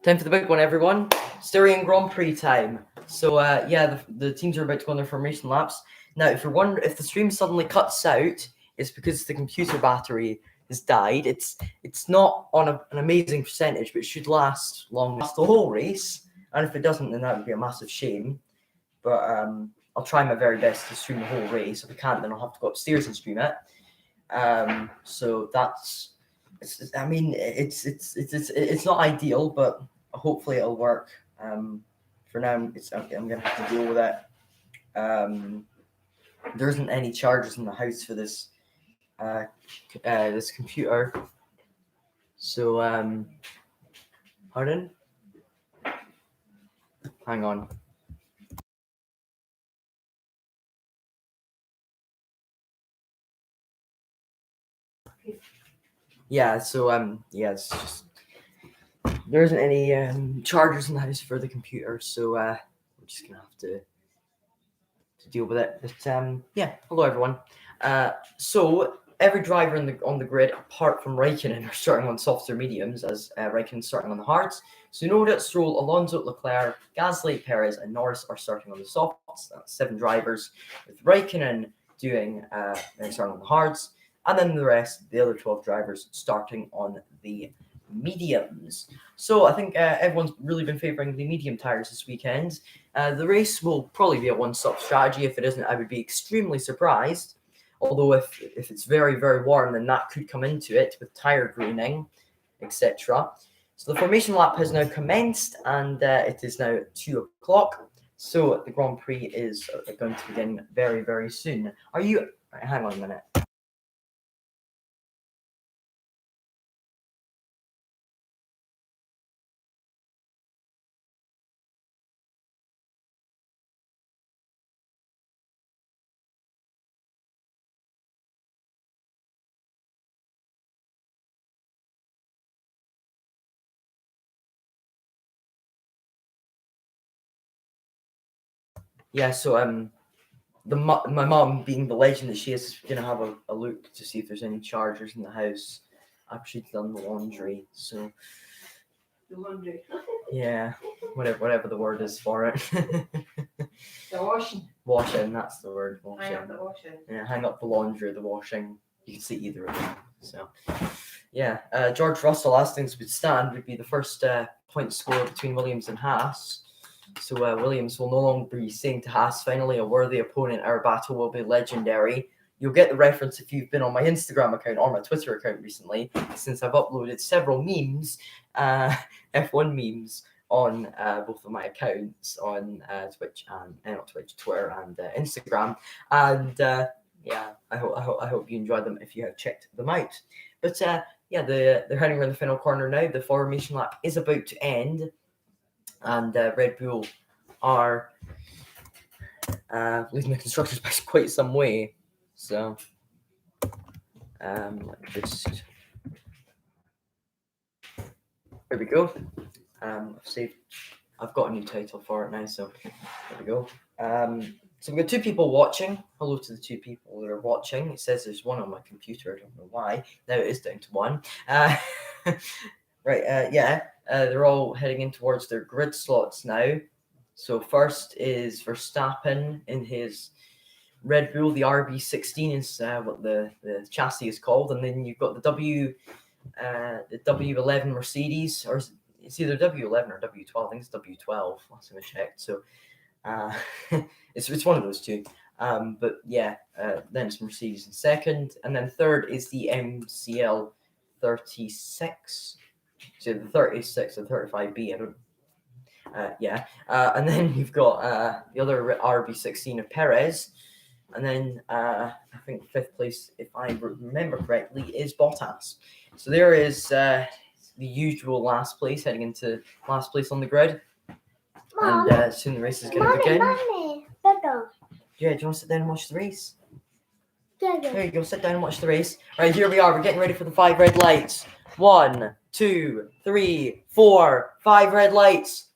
Time for the big one, everyone. Styrian Grand Prix time. So, the teams are about to go on their formation laps. Now, if you're wondering if the stream suddenly cuts out, it's because the computer battery has died. It's not on an amazing percentage, but it should last the whole race. And if it doesn't, then that would be a massive shame. But I'll try my very best to stream the whole race. If I can't, then I'll have to go upstairs and stream it. So that's. It's not ideal, but hopefully it'll work. For now, I'm gonna have to deal with it. There isn't any chargers in the house for this this computer. So pardon? Hang on. Yeah, so it's just there isn't any chargers in the house for the computer, so we're just gonna have to deal with it. But hello everyone. So every driver on the grid, apart from Raikkonen, are starting on softs or mediums, as Raikkonen's starting on the hards. So Noda, Stroll, Alonso, Leclerc, Gasly, Perez, and Norris are starting on the softs. That's 7 drivers, with Raikkonen doing starting on the hards. And then the other 12 drivers, starting on the mediums. So I think everyone's really been favouring the medium tyres this weekend. The race will probably be a one-stop strategy. If it isn't, I would be extremely surprised. Although if it's very, very warm, then that could come into it with tyre greening, etc. So the formation lap has now commenced, and it is now 2 o'clock. So the Grand Prix is going to begin very, very soon. Are you... Hang on a minute. Yeah, so my mom, being the legend that she is gonna have a look to see if there's any chargers in the house after she's done the laundry. So The laundry. yeah, whatever the word is for it. The washing. Washing, that's the word. Washing. Hang up the washing. Yeah, hang up the laundry, the washing. You can see either of them. So yeah, George Russell, as things would stand, would be the first point scorer between Williams and Haas. So Williams will no longer be saying to Haas, finally a worthy opponent, our battle will be legendary. You'll get the reference if you've been on my Instagram account or my Twitter account recently, since I've uploaded several memes, F1 memes, on both of my accounts on Twitch and not Twitch, Twitter and Instagram. And I hope you enjoyed them if you have checked them out. But they're heading around the final corner now. The formation lap is about to end. And Red Bull are leading the constructors by quite some way. So, let's just... There we go. I've got a new title for it now, so there we go. So we've got 2 people watching. Hello to the 2 people that are watching. It says there's 1 on my computer. I don't know why. Now it is down to 1. Right, they're all heading in towards their grid slots now. So first is Verstappen in his Red Bull. The RB16 is what the chassis is called. And then you've got the W11 Mercedes, or it's either W11 or W12. I think it's W12. Last time I checked. So it's one of those 2. But yeah, then it's Mercedes in second. And then third is the MCL 36. So the 36 and 35B, I don't. And then you've got the other RB16 of Perez, and then I think 5th place, if I remember correctly, is Bottas. So there is the usual last place, heading into last place on the grid. Mom, and soon the race is going to begin. Yeah, do you want to sit down and watch the race? Yeah. There you go, sit down and watch the race. Right, here we are. We're getting ready for the 5 red lights. 1, 2, 3, 4, 5 red lights.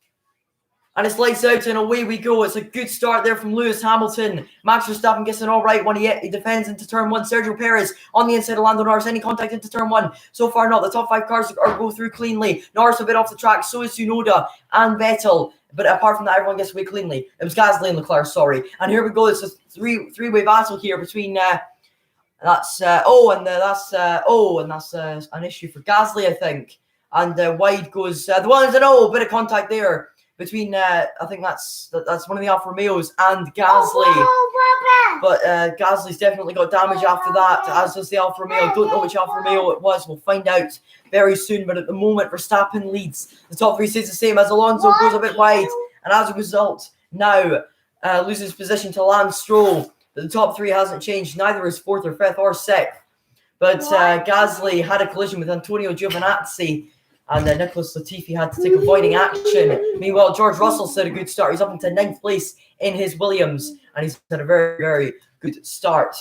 And it's lights out and away we go. It's a good start there from Lewis Hamilton. Max Verstappen gets an all right one. He defends into turn one. Sergio Perez on the inside of Lando Norris. Any contact into turn one? So far not. The top 5 cars are go through cleanly. Norris a bit off the track. So is Tsunoda and Vettel. But apart from that, everyone gets away cleanly. It was Gasly and Leclerc, sorry. And here we go. It's a three-way battle here between... that's an issue for Gasly, I think. And wide goes the ones and bit of contact there between I think that's one of the Alfa Romeos and Gasly. But Gasly's definitely got damage after that, as does the Alfa Romeo. Don't know which Alfa Romeo it was. We'll find out very soon. But at the moment, Verstappen leads. The top 3 stays the same as Alonso goes a bit wide, and as a result, now loses position to Lance Stroll. But the top 3 hasn't changed. Neither is 4th or 5th or 6th. But Gasly had a collision with Antonio Giovinazzi, and Nicholas Latifi had to take avoiding action. Meanwhile, George Russell's had a good start. He's up into 9th place in his Williams, and he's had a very, very good start.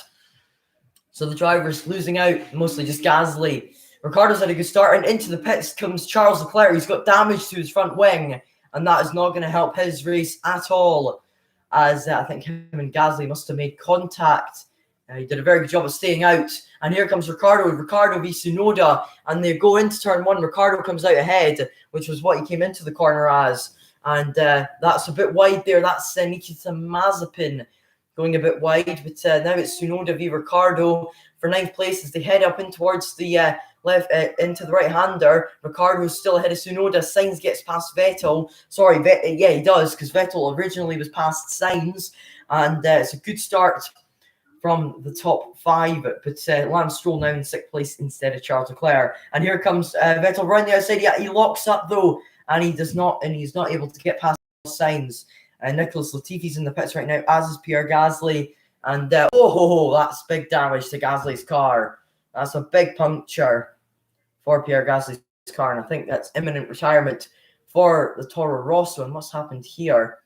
So the drivers losing out, mostly just Gasly. Ricciardo's had a good start, and into the pits comes Charles Leclerc. He's got damage to his front wing, and that is not going to help his race at all, as I think him and Gasly must have made contact. He did a very good job of staying out. And here comes Ricciardo v Tsunoda. And they go into turn 1. Ricciardo comes out ahead, which was what he came into the corner as. And that's a bit wide there. That's Nikita Mazepin going a bit wide. But now it's Tsunoda v Ricciardo for 9th place as they head up in towards the left into the right-hander. Ricciardo's still ahead of Tsunoda. Sainz gets past Vettel. Sorry, yeah, he does, because Vettel originally was past Sainz. And it's a good start from the top 5, but Lance Stroll now in 6th place instead of Charles Leclerc. And here comes Vettel around the outside. Yeah, he locks up though, and he's not able to get past Sainz. Nicholas Latifi's in the pits right now, as is Pierre Gasly. And that's big damage to Gasly's car. That's a big puncture for Pierre Gasly's car, and I think that's imminent retirement for the Toro Rosso. And what's happened here?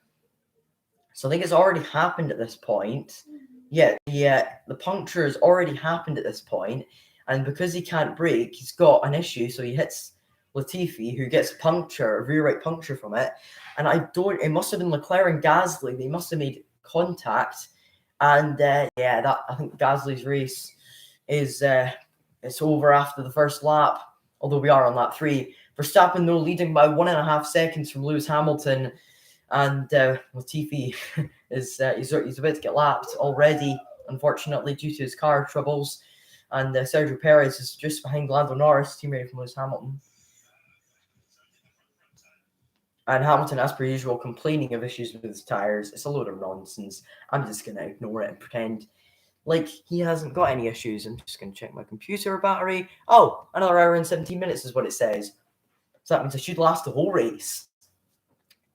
So I think it's already happened at this point. Yeah, the puncture has already happened at this point, and because he can't brake, he's got an issue. So he hits Latifi, who gets a rear right puncture from it. And it must have been Leclerc and Gasly. They must have made contact, and I think Gasly's race is it's over after the first lap. Although we are on lap 3, Verstappen though leading by 1.5 seconds from Lewis Hamilton. And Latifi is he's about to get lapped already, unfortunately, due to his car troubles. And Sergio Perez is just behind Lando Norris, teammate from Lewis Hamilton. And Hamilton, as per usual, complaining of issues with his tyres. It's a load of nonsense. I'm just going to ignore it and pretend like he hasn't got any issues. I'm just going to check my computer battery. Oh, another hour and 17 minutes is what it says. So that means I should last the whole race.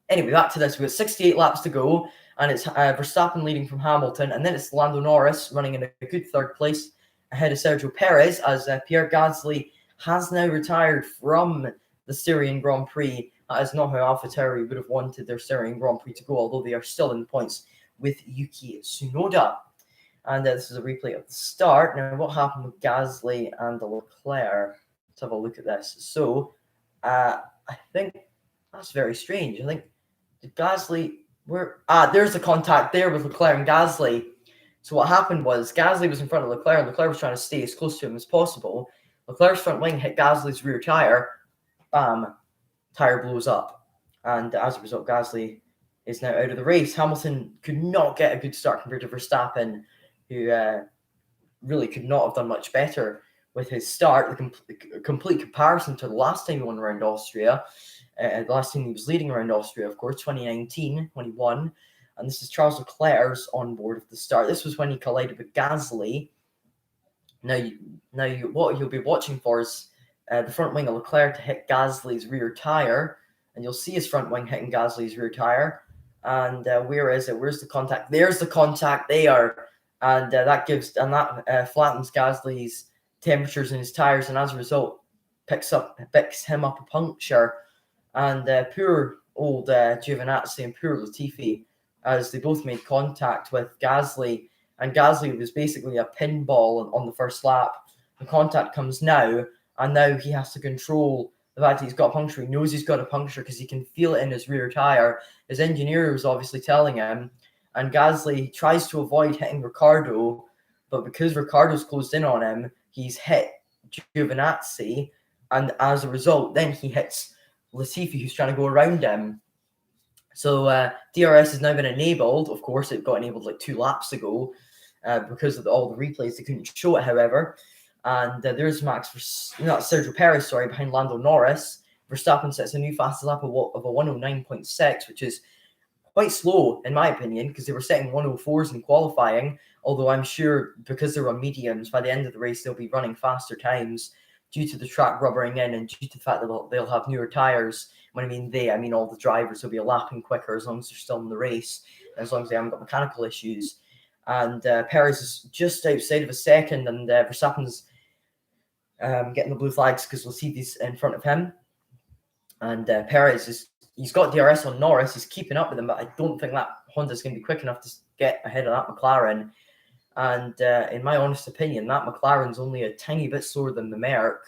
Anyway, back to this. We've got 68 laps to go, and it's Verstappen leading from Hamilton, and then it's Lando Norris running in a good 3rd place ahead of Sergio Perez, as Pierre Gasly has now retired from the Styrian Grand Prix. That is not how AlphaTauri would have wanted their Styrian Grand Prix to go, although they are still in points with Yuki Tsunoda. And this is a replay of the start. Now, what happened with Gasly and Leclerc? Let's have a look at this. So, I think that's very strange. I think Gasly, there's the contact there with Leclerc and Gasly. So what happened was Gasly was in front of Leclerc, and Leclerc was trying to stay as close to him as possible. Leclerc's front wing hit Gasly's rear tire. Bam, tire blows up. And as a result, Gasly is now out of the race. Hamilton could not get a good start compared to Verstappen, who really could not have done much better with his start. The complete comparison to the last time he won around Austria. The last time he was leading around Austria, of course, 2019, when he won. And this is Charles Leclerc's on board at the start. This was when he collided with Gasly. What you'll be watching for is the front wing of Leclerc to hit Gasly's rear tire. And you'll see his front wing hitting Gasly's rear tire. And where is it? Where's the contact? There's the contact there. And that flattens Gasly's temperatures in his tires. And as a result, picks him up a puncture. And poor old Giovinazzi and poor Latifi, as they both made contact with Gasly. And Gasly was basically a pinball on the first lap. The contact comes now, and now he has to control the fact that he's got a puncture, he knows he's got a puncture because he can feel it in his rear tyre. His engineer was obviously telling him, and Gasly tries to avoid hitting Ricciardo, but because Ricciardo's closed in on him, he's hit Giovinazzi, and as a result, then he hits Latifi, who's trying to go around him. So DRS has now been enabled. Of course, it got enabled like 2 laps ago because of all the replays. They couldn't show it, however. And there's Sergio Perez, behind Lando Norris. Verstappen sets a new fastest lap of a 109.6, which is quite slow, in my opinion, because they were setting 104s in qualifying. Although I'm sure because they're on mediums, by the end of the race, they'll be running faster times due to the track rubbering in and due to the fact that they'll have newer tyres. When I mean all the drivers will be lapping quicker as long as they're still in the race, as long as they haven't got mechanical issues. And Perez is just outside of a second, and Verstappen's getting the blue flags because Latifi's in front of him. And Perez he's got DRS on Norris, he's keeping up with him, but I don't think that Honda's going to be quick enough to get ahead of that McLaren. And in my honest opinion, that McLaren's only a tiny bit slower than the Merc.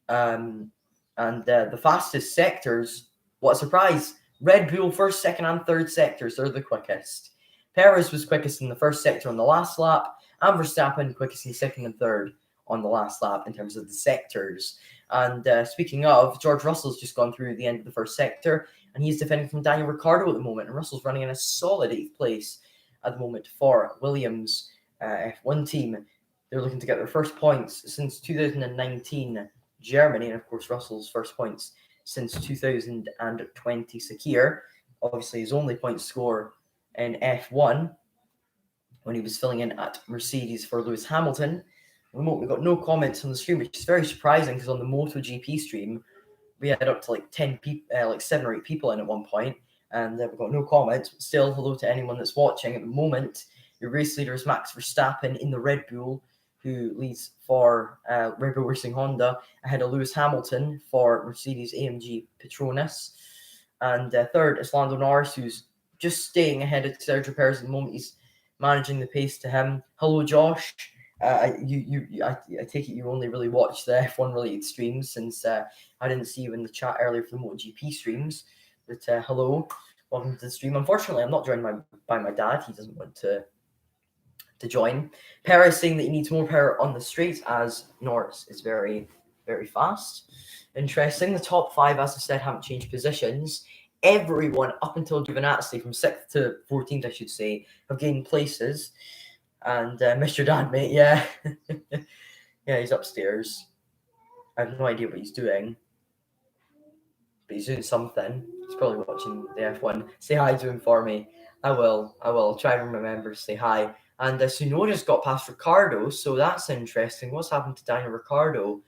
And the fastest sectors, what a surprise, Red Bull first, second, and third sectors are the quickest. Perez was quickest in the first sector on the last lap, and Verstappen quickest in second and third on the last lap in terms of the sectors. And speaking of, George Russell's just gone through the end of the first sector, and he's defending from Daniel Ricciardo at the moment, and Russell's running in a solid 8th place at the moment for Williams F1 team. They're looking to get their first points since 2019 Germany, and of course Russell's first points since 2020 Sakir. Obviously his only point score in F1 when he was filling in at Mercedes for Lewis Hamilton. At the moment we've got no comments on the stream, which is very surprising because on the MotoGP stream we had up to like 10 people, like 7 or 8 people in at one point, and we've got no comments. But still, hello to anyone that's watching. At the moment, your race leader is Max Verstappen in the Red Bull, who leads for Red Bull Racing Honda, ahead of Lewis Hamilton for Mercedes AMG Petronas. And third is Lando Norris, who's just staying ahead of Sergio Perez at the moment. He's managing the pace to him. Hello, Josh. I take it you only really watch the F1 related streams, since I didn't see you in the chat earlier for the MotoGP streams. But hello, welcome to the stream. Unfortunately, I'm not joined by my dad. He doesn't want to join. Perez saying that he needs more power on the straight as Norris is very, very fast. Interesting. The top 5, as I said, haven't changed positions. Everyone up until Giovinazzi from 6th to 14th, I should say, have gained places. And Mr. Dad, mate, yeah. Yeah, he's upstairs. I have no idea what he's doing. But he's doing something. He's probably watching the F1. Say hi to him for me. I will. I'll try and remember to say hi. And Tsunoda's got past Ricciardo, so that's interesting. What's happened to Daniel Ricciardo?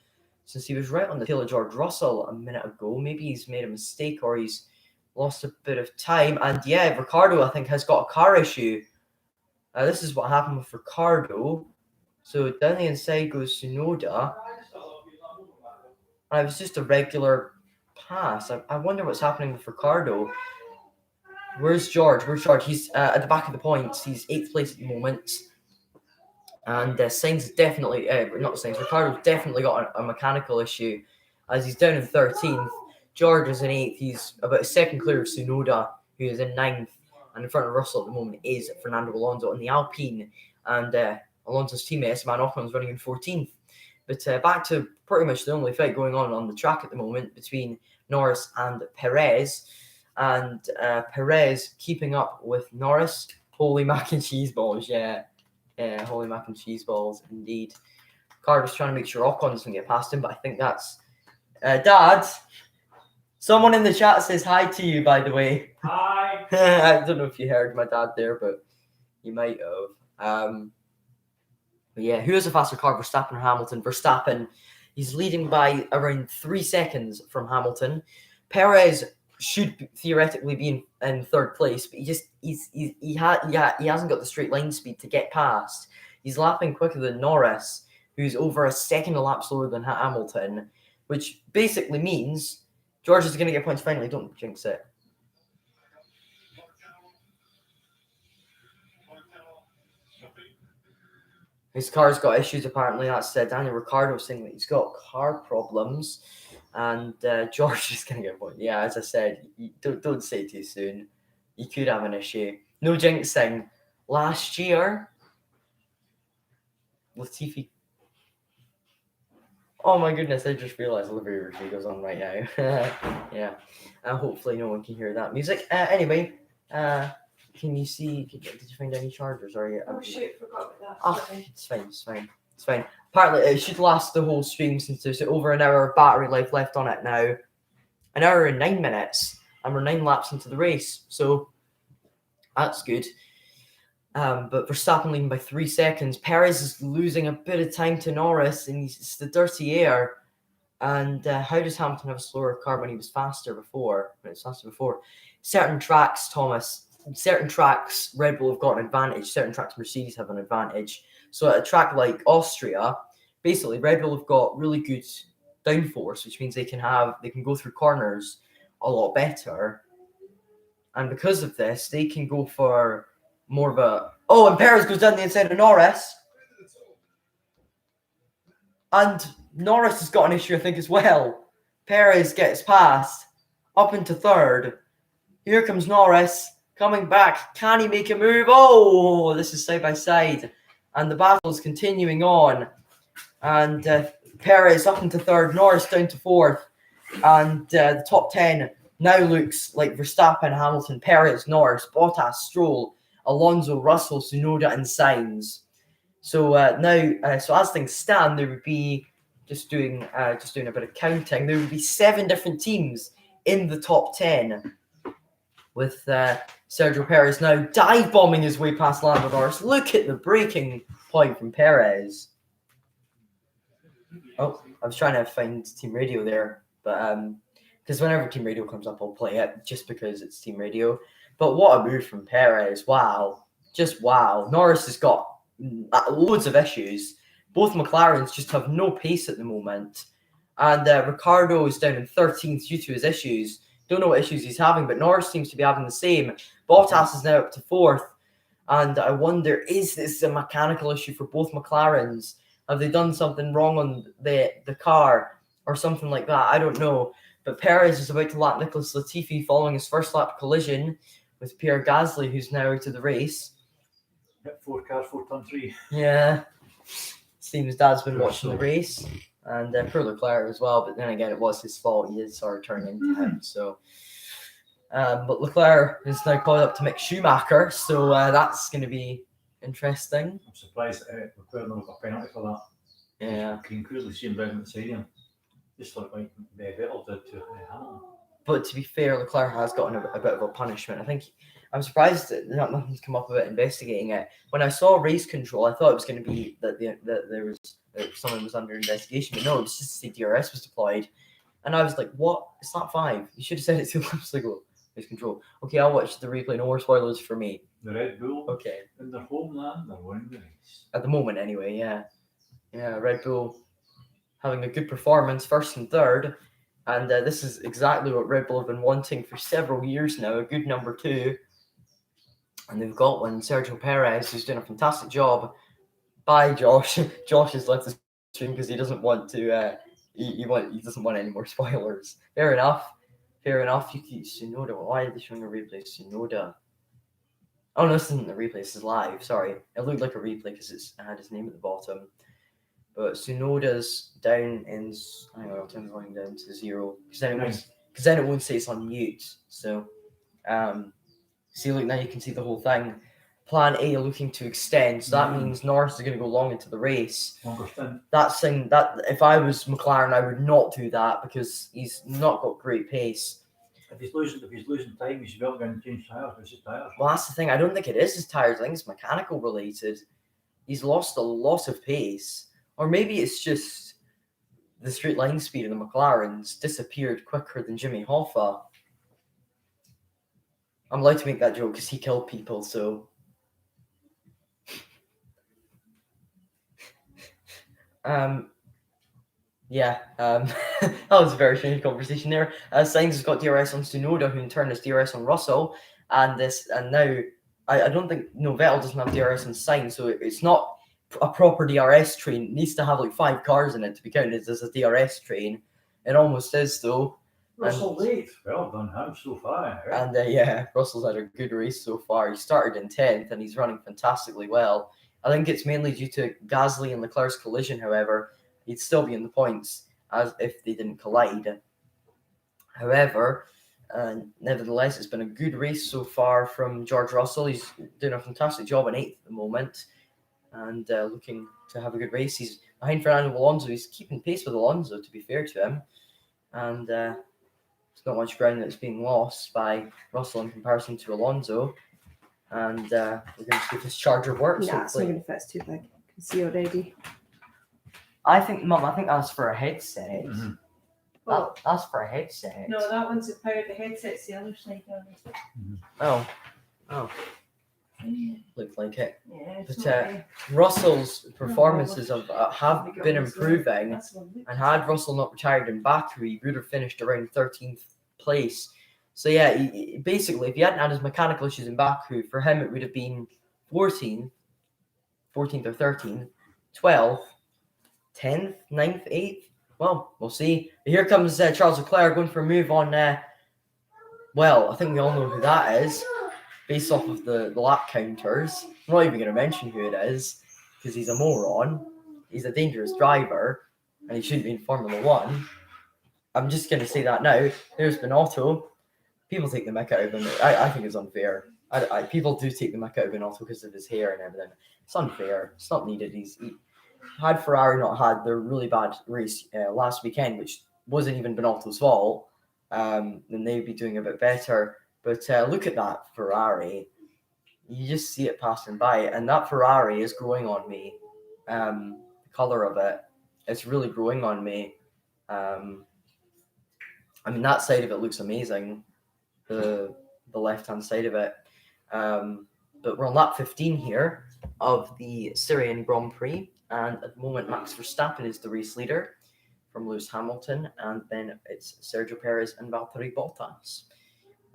Since he was right on the tail of George Russell a minute ago, maybe he's made a mistake or he's lost a bit of time. And yeah, Ricciardo, I think, has got a car issue. This is what happened with Ricciardo. So down the inside goes Tsunoda. And it was just a regular pass. I wonder what's happening with Ricciardo. Where's George? He's at the back of the points. He's 8th place at the moment. And Ricciardo's definitely got a mechanical issue, as he's down in 13th. George is in 8th. He's about a second clear of Tsunoda, who is in 9th. And in front of Russell at the moment is Fernando Alonso in the Alpine. And Alonso's teammate, Esteban Ocon, is running in 14th. But back to pretty much the only fight going on the track at the moment between Norris and Perez. And Perez keeping up with Norris. Holy mac and cheese balls, yeah. Yeah, holy mac and cheese balls, indeed. Carter's trying to make sure Ocon doesn't get past him, but I think that's... Dad, someone in the chat says hi to you, by the way. Hi. I don't know if you heard my dad there, but you might have. But yeah, who has a faster car, Verstappen or Hamilton? Verstappen. He's leading by around 3 seconds from Hamilton. Perez should theoretically be in 3rd place, but he hasn't got the straight line speed to get past. He's lapping quicker than Norris, who's over a second a lap slower than Hamilton, which basically means George is going to get points finally. Don't jinx it. His car's got issues, apparently. That's Daniel Ricciardo saying that he's got car problems. And George is going to get one. Yeah, as I said, don't say it too soon. You could have an issue. No jinxing. Last year, Latifi. Oh my goodness, I just realised Olivia Rodrigo's on right now. Yeah. Hopefully no one can hear that music. Anyway, can you see, did you find any chargers? Or Oh shit, forgot about that. Oh, Sorry. it's fine. Apparently, it should last the whole stream since there's over an hour of battery life left on it now. An hour and 9 minutes, and we're 9 laps into the race, so that's good. But Verstappen leading by 3 seconds. Perez is losing a bit of time to Norris, and it's the dirty air. And how does Hamilton have a slower car when he was faster before? Certain tracks, Thomas. Certain tracks, Red Bull have got an advantage. Certain tracks, Mercedes have an advantage. So at a track like Austria, basically Red Bull have got really good downforce, which means they can go through corners a lot better. And because of this, they can go for more of a... Oh, and Perez goes down the inside of Norris. And Norris has got an issue, I think, as well. Perez gets past, up into third. Here comes Norris, coming back. Can he make a move? Oh, this is side by side. And the battle is continuing on. And Perez up into third, Norris down to fourth. And the top 10 now looks like Verstappen, Hamilton, Perez, Norris, Bottas, Stroll, Alonso, Russell, Tsunoda, and Sainz. So now, so as things stand, there would be just doing a bit of counting. There would be 7 different teams in the top 10, with Sergio Perez now dive bombing his way past Lando Norris. Look at the braking point from Perez. Oh, I was trying to find Team Radio there, but because whenever Team Radio comes up, I'll play it just because it's Team Radio. But what a move from Perez! Wow, just wow. Norris has got loads of issues. Both McLarens just have no pace at the moment, and Ricciardo is down in 13th due to his issues. Don't know what issues he's having, but Norris seems to be having the same. Bottas is now up to 4th, and I wonder, is this a mechanical issue for both McLarens? Have they done something wrong on the car or something like that? I don't know. But Perez is about to lap Nicholas Latifi following his first lap collision with Pierre Gasly, who's now out of the race. 4 cars, 4 turn 3. Yeah. Seems Dad's been watching the race. And poor Leclerc as well. But then again, it was his fault. He did sort of turn into him. So, but Leclerc is now caught up to Mick Schumacher. So that's going to be interesting. I'm surprised Leclerc never got a penalty for that. Yeah. You can clearly see him down at the stadium. Just like Vettel did to Hamilton. But to be fair, Leclerc has gotten a bit of a punishment. I think I'm surprised that nothing's come up about investigating it. When I saw race control, I thought it was going to be that someone was under investigation. But no, it was just the DRS was deployed. And I was like, what? It's not 5. You should have said it 2 laps ago. Race control. Okay, I'll watch the replay. No more spoilers for me. The Red Bull, okay, in their homeland, they're winning the race. At the moment, anyway, yeah. Yeah, Red Bull having a good performance, 1st and 3rd. And this is exactly what Red Bull have been wanting for several years now, a good number 2. And they've got one, Sergio Perez, who's doing a fantastic job. Bye, Josh. Josh has left the stream because he doesn't want to. He doesn't want any more spoilers. Fair enough. Yuki Tsunoda. Why are they showing a replay? Tsunoda. Oh no, this isn't a replay. This is live. Sorry, it looked like a replay because it had his name at the bottom. But Tsunoda's down in. Hang on, I'll turn the volume down to 0 because then it won't say it's on mute. So, see, look, now you can see the whole thing. Plan A looking to extend, so that means Norris is going to go long into the race. That's saying that if I was McLaren, I would not do that because he's not got great pace. If he's losing time, he should be able to go and change tyres. It's his tyres. Well, that's the thing. I don't think it is his tyres. I think it's mechanical related. He's lost a lot of pace, or maybe it's just the straight line speed of the McLarens disappeared quicker than Jimmy Hoffa. I'm allowed to make that joke because he killed people, so. That was a very strange conversation there. Sainz has got DRS on Tsunoda, who in turn has DRS on Russell, and now I don't think Vettel doesn't have DRS on Sainz, so it's not a proper DRS train. It needs to have like 5 cars in it to be counted as a DRS train. It almost is though. Russell 8th. Well done him so far. Right? And yeah, Russell's had a good race so far. He started in 10th and he's running fantastically well. I think it's mainly due to Gasly and Leclerc's collision, however. He'd still be in the points as if they didn't collide. However, nevertheless, it's been a good race so far from George Russell. He's doing a fantastic job in 8th at the moment and looking to have a good race. He's behind Fernando Alonso. He's keeping pace with Alonso, to be fair to him. And there's not much ground that's being lost by Russell in comparison to Alonso. And we're going to see if this charger works. Nah, it's not going to fit. It's too big. I can see already. I think that's for a headset. Mm-hmm. That's for a headset. No, that one's the power. The headset's the other side of it. Oh, looked like it. Yeah, But Russell's performances have been improving, and had Russell not retired in Baku, he would have finished around 13th place. So yeah, basically, if he hadn't had his mechanical issues in Baku, for him it would have been 14th or 13th, 12th, 10th, 9th, 8th. Well, we'll see. Here comes Charles Leclerc going for a move on. Well, I think we all know who that is, based off of the lap counters. I'm not even going to mention who it is, because he's a moron. He's a dangerous driver, and he shouldn't be in Formula 1. I'm just going to say that now. There's Binotto. People take the mick out of him. I think it's unfair. People do take the mick out of Binotto because of his hair and everything. It's unfair. It's not needed. Had Ferrari not had their really bad race last weekend, which wasn't even Binotto's fault, then they'd be doing a bit better. But look at that Ferrari. You just see it passing by, and that Ferrari is growing on me. The color of it, it's really growing on me. I mean, that side of it looks amazing. The left-hand side of it. But we're on lap 15 here of the Styrian Grand Prix. And at the moment, Max Verstappen is the race leader from Lewis Hamilton. And then it's Sergio Perez and Valtteri Bottas.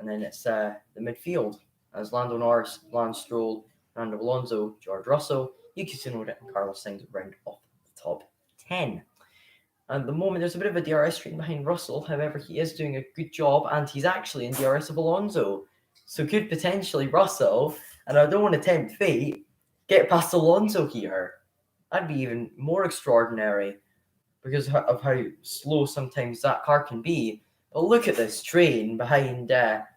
And then it's the midfield as Lando Norris, Lance Stroll, Fernando Alonso, George Russell, Yuki Tsunoda, and Carlos Sainz round off the top 10. At the moment, there's a bit of a DRS train behind Russell. However, he is doing a good job, and he's actually in DRS of Alonso. So could potentially Russell, and I don't want to tempt fate, get past Alonso here. That'd be even more extraordinary because of how slow sometimes that car can be. But look at this train behind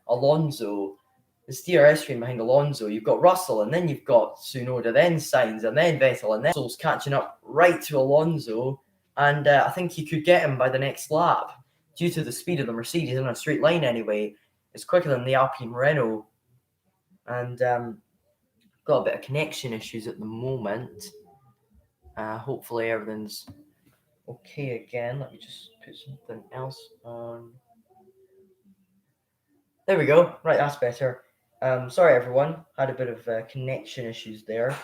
Alonso. This DRS train behind Alonso. You've got Russell, and then you've got Tsunoda, then Sainz, and then Vettel, and then Russell's catching up right to Alonso. And I think he could get him by the next lap due to the speed of the Mercedes in a straight line anyway. It's quicker than the Alpine Renault. And got a bit of connection issues at the moment. Hopefully everything's okay again. Let me just put something else on. There we go. Right, that's better. Sorry everyone. Had a bit of connection issues there.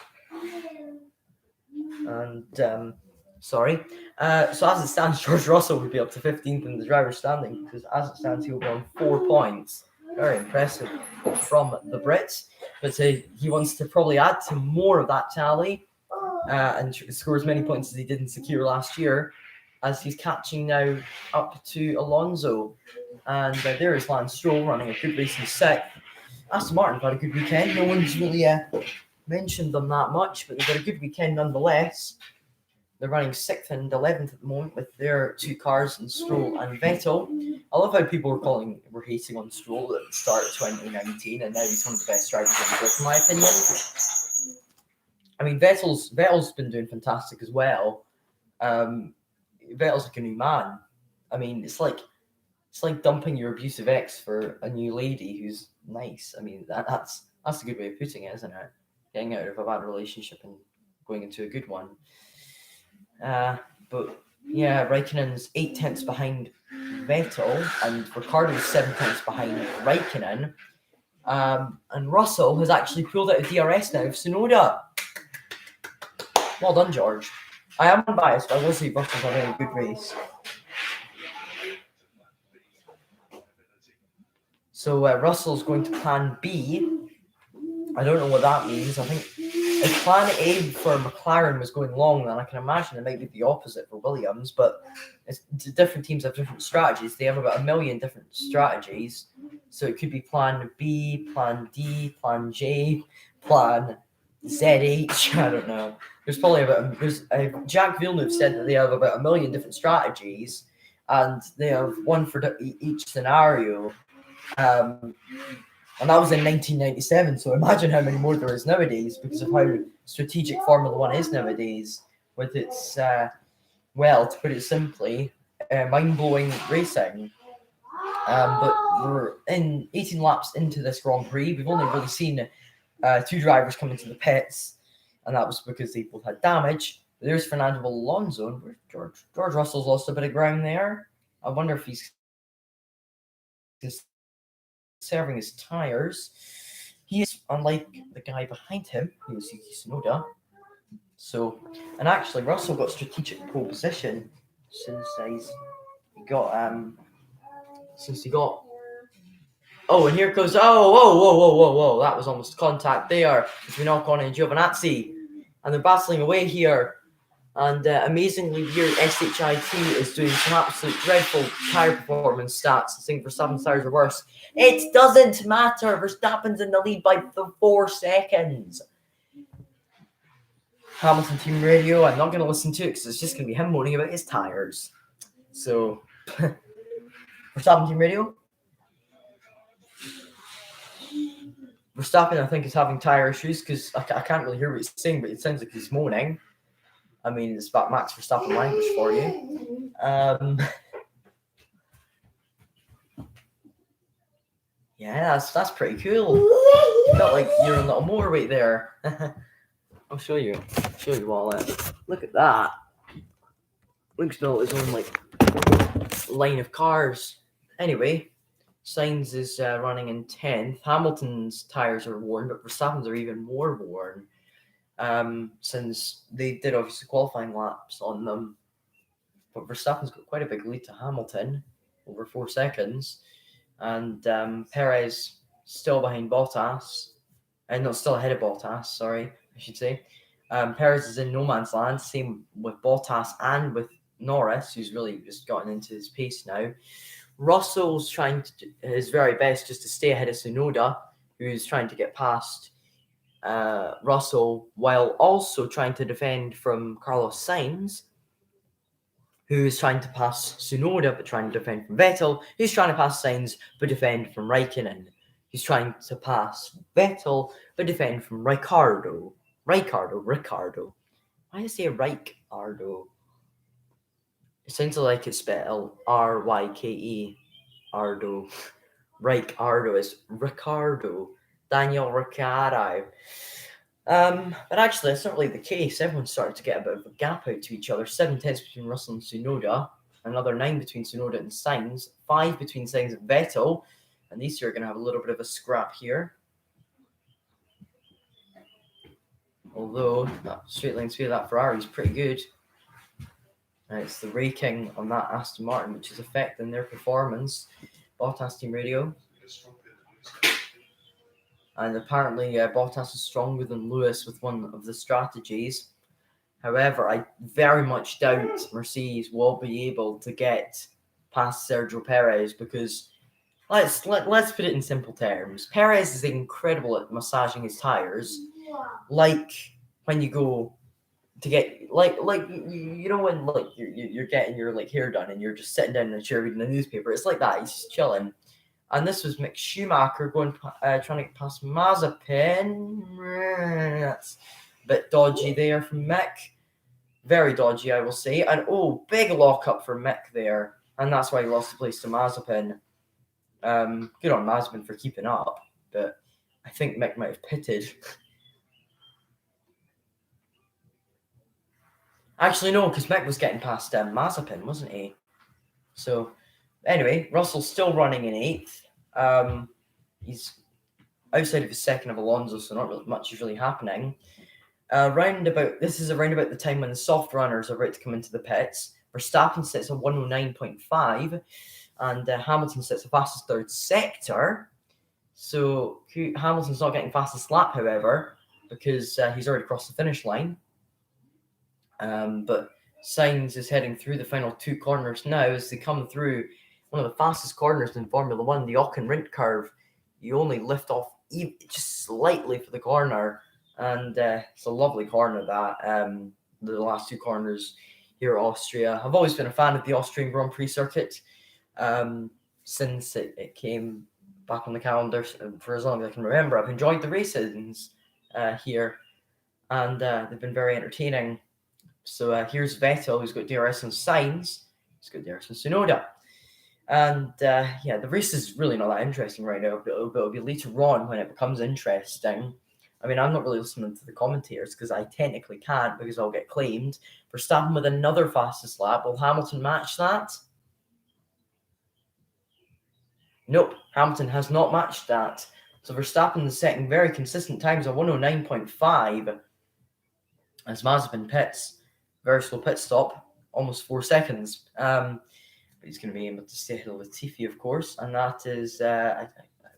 And sorry. So as it stands, George Russell would be up to 15th in the driver's standing because as it stands, he'll be on 4 points. Very impressive from the Brits. But he wants to probably add to more of that tally and score as many points as he didn't secure last year, as he's catching now up to Alonso. And there is Lance Stroll running a good race in 6th. Aston Martin had a good weekend. No one's really mentioned them that much, but they've got a good weekend nonetheless. They're running 6th and 11th at the moment with their 2 cars, and Stroll and Vettel. I love how people were hating on Stroll at the start of 2019, and now he's one of the best drivers in the grid, in my opinion. I mean, Vettel's been doing fantastic as well. Vettel's like a new man. I mean, it's like dumping your abusive ex for a new lady who's nice. I mean, that's a good way of putting it, isn't it? Getting out of a bad relationship and going into a good one. But yeah, Raikkonen's 8 tenths behind Vettel, and Ricciardo's 7 tenths behind Raikkonen. And Russell has actually pulled out of DRS now of Tsunoda. Well done, George. I am unbiased, but I will say Russell's having a good race. So Russell's going to plan B. I don't know what that means. I think if Plan A for McLaren was going long, then I can imagine it might be the opposite for Williams. But different teams have different strategies. They have about 1 million different strategies. So it could be Plan B, Plan D, Plan J, Plan ZH. I don't know. There's probably Jack Villeneuve said that they have about 1 million different strategies, and they have one for each scenario. And that was in 1997, so imagine how many more there is nowadays because of how strategic Formula One is nowadays with its, well, to put it simply, mind-blowing racing. But we're in 18 laps into this Grand Prix. We've only really seen 2 drivers come into the pits, and that was because they both had damage. There's Fernando Alonso. George Russell's lost a bit of ground there. I wonder if he's conserving his tires. He is unlike the guy behind him, who is Yuki Tsunoda. So, and actually, Russell got strategic pole position since he got. Oh, and here goes. Whoa! That was almost contact there between Ocon and Giovinazzi, and they're battling away here. And amazingly, here SHIT is doing some absolute dreadful tyre performance stats, saying Verstappen's tyres are worse. It doesn't matter. Verstappen's in the lead by 4 seconds. Hamilton team radio. I'm not going to listen to it because it's just going to be him moaning about his tyres. So, Verstappen team radio. Verstappen, I think, is having tyre issues because I can't really hear what he's saying, but it sounds like he's moaning. I mean, it's about Max Verstappen language for you. Yeah, that's pretty cool. Felt like you're a little motorway there. I'll show you Wallet. Look at that. Looks built his own line of cars. Anyway, Sainz is running in 10th. Hamilton's tires are worn, but Verstappen's are even more worn. Since they did obviously qualifying laps on them. But Verstappen's got quite a big lead to Hamilton, over 4 seconds. And Perez still behind Bottas. No, still ahead of Bottas, sorry, I should say. Perez is in no man's land, same with Bottas and with Norris, who's really just gotten into his pace now. Russell's trying his very best just to stay ahead of Tsunoda, who's trying to get past Russell while also trying to defend from Carlos Sainz, who is trying to pass Tsunoda but trying to defend from Vettel, who's trying to pass Sainz but defend from Raikkonen, who's trying to pass Vettel but defend from Ricardo. Why do I say Ricardo? It sounds like it's spelled R-Y-K-E. Ardo. Ricardo is Ricardo. Daniel Ricciardo. But actually, that's not really the case. Everyone's starting to get a bit of a gap out to each other. 7 tenths between Russell and Tsunoda. Another 9 between Tsunoda and Sainz. 5 between Sainz and Vettel. And these two are going to have a little bit of a scrap here. Although, that straight line speed of that Ferrari is pretty good. And it's the raking on that Aston Martin, which is affecting their performance. Bottas team radio. And apparently Bottas is stronger than Lewis with one of the strategies. However, I very much doubt Mercedes will be able to get past Sergio Perez because let's put it in simple terms. Perez is incredible at massaging his tires. Like when you go to get when you're getting your hair done and you're just sitting down in a chair reading the newspaper. It's like that. He's just chilling. And this was Mick Schumacher trying to get past Mazepin. That's a bit dodgy there from Mick. Very dodgy, I will say. And big lockup for Mick there. And that's why he lost the place to Mazepin. Good on Mazepin for keeping up. But I think Mick might have pitted. Actually, no, because Mick was getting past Mazepin, wasn't he? So, anyway, Russell's still running in 8th. He's outside of his second of Alonso, so not really much is really happening. This is around about the time when the soft runners are about to come into the pits. Verstappen sits a 109.5, and Hamilton sits the fastest third sector. So Hamilton's not getting fastest lap, however. because he's already crossed the finish line. But Sainz is heading through the final 2 corners now as they come through one of the fastest corners in Formula 1, the Rindt curve. You only lift off just slightly for the corner, and it's a lovely corner that. The last 2 corners here at Austria. I've always been a fan of the Austrian Grand Prix circuit since it came back on the calendar for as long as I can remember. I've enjoyed the races here, and they've been very entertaining. So here's Vettel, who's got DRS and Sainz. He's got DRS and Tsunoda. And the race is really not that interesting right now, but it'll be later on when it becomes interesting. I mean, I'm not really listening to the commentators because I technically can't because I'll get claimed. Verstappen with another fastest lap. Will Hamilton match that? Nope, Hamilton has not matched that. So Verstappen is setting very consistent times of 109.5 as Mazepin pits. Very slow pit stop, almost 4 seconds. But he's going to be able to stay ahead of Latifi, of course. And that is, I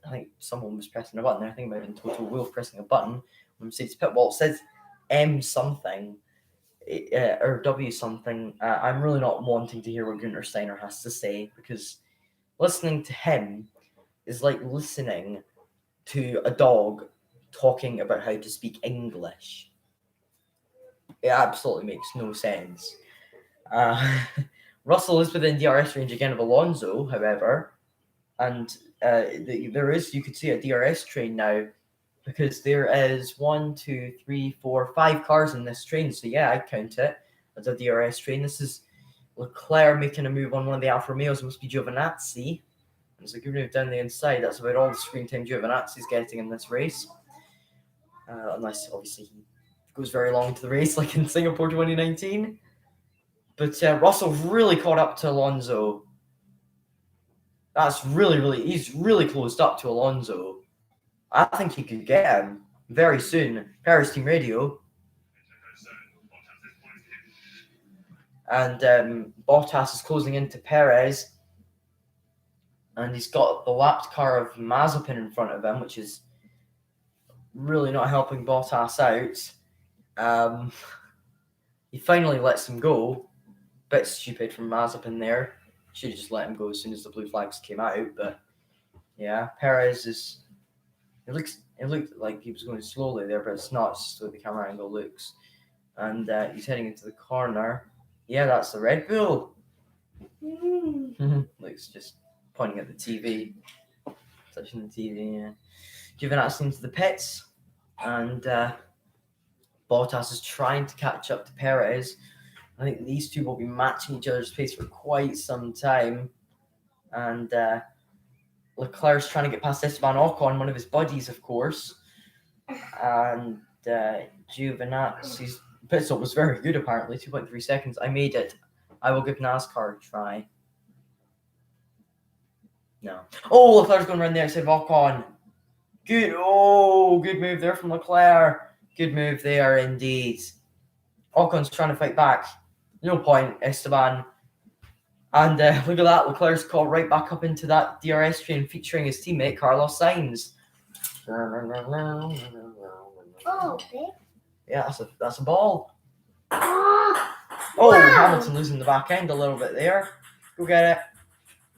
think someone was pressing a button there. I think it might have been Toto Wolff pressing a button when Mercedes pit wall. It says M something or W something. I'm really not wanting to hear what Gunter Steiner has to say because listening to him is like listening to a dog talking about how to speak English. It absolutely makes no sense. Russell is within DRS range again of Alonso, however, and you could see a DRS train now because there is 1, 2, 3, 4, 5 cars in this train. So yeah, I count it as a DRS train. This is Leclerc making a move on one of the Alfa Romeos. It must be Giovinazzi. It's a good move down the inside. That's about all the screen time Giovinazzi's getting in this race, unless obviously he goes very long into the race, like in Singapore 2019. But Russell really caught up to Alonso. That's he's really closed up to Alonso. I think he could get him very soon. Paris Team Radio. And Bottas is closing into Perez. And he's got the lapped car of Mazepin in front of him, which is really not helping Bottas out. He finally lets him go. Bit stupid from Mazepin there. Should have just let him go as soon as the blue flags came out. But yeah, Perez is. It looked like he was going slowly there, but it's not. It's just the way the camera angle looks. And he's heading into the corner. Yeah, that's the Red Bull. Looks just pointing at the TV, touching the TV. Yeah. Giovinazzi into the pits, and Bottas is trying to catch up to Perez. I think these two will be matching each other's pace for quite some time. And Leclerc's trying to get past Esteban Ocon, one of his buddies, of course. And Giovinazzi's pit stop was very good, apparently. 2.3 seconds. I made it. I will give NASCAR a try. No. Oh, Leclerc's going around there instead of Ocon. Good move there from Leclerc. Good move there, indeed. Ocon's trying to fight back. No point, Esteban. And look at that, Leclerc's caught right back up into that DRS train featuring his teammate Carlos Sainz. Oh, babe. Yeah, that's a ball. Oh, Hamilton losing the back end a little bit there. Go get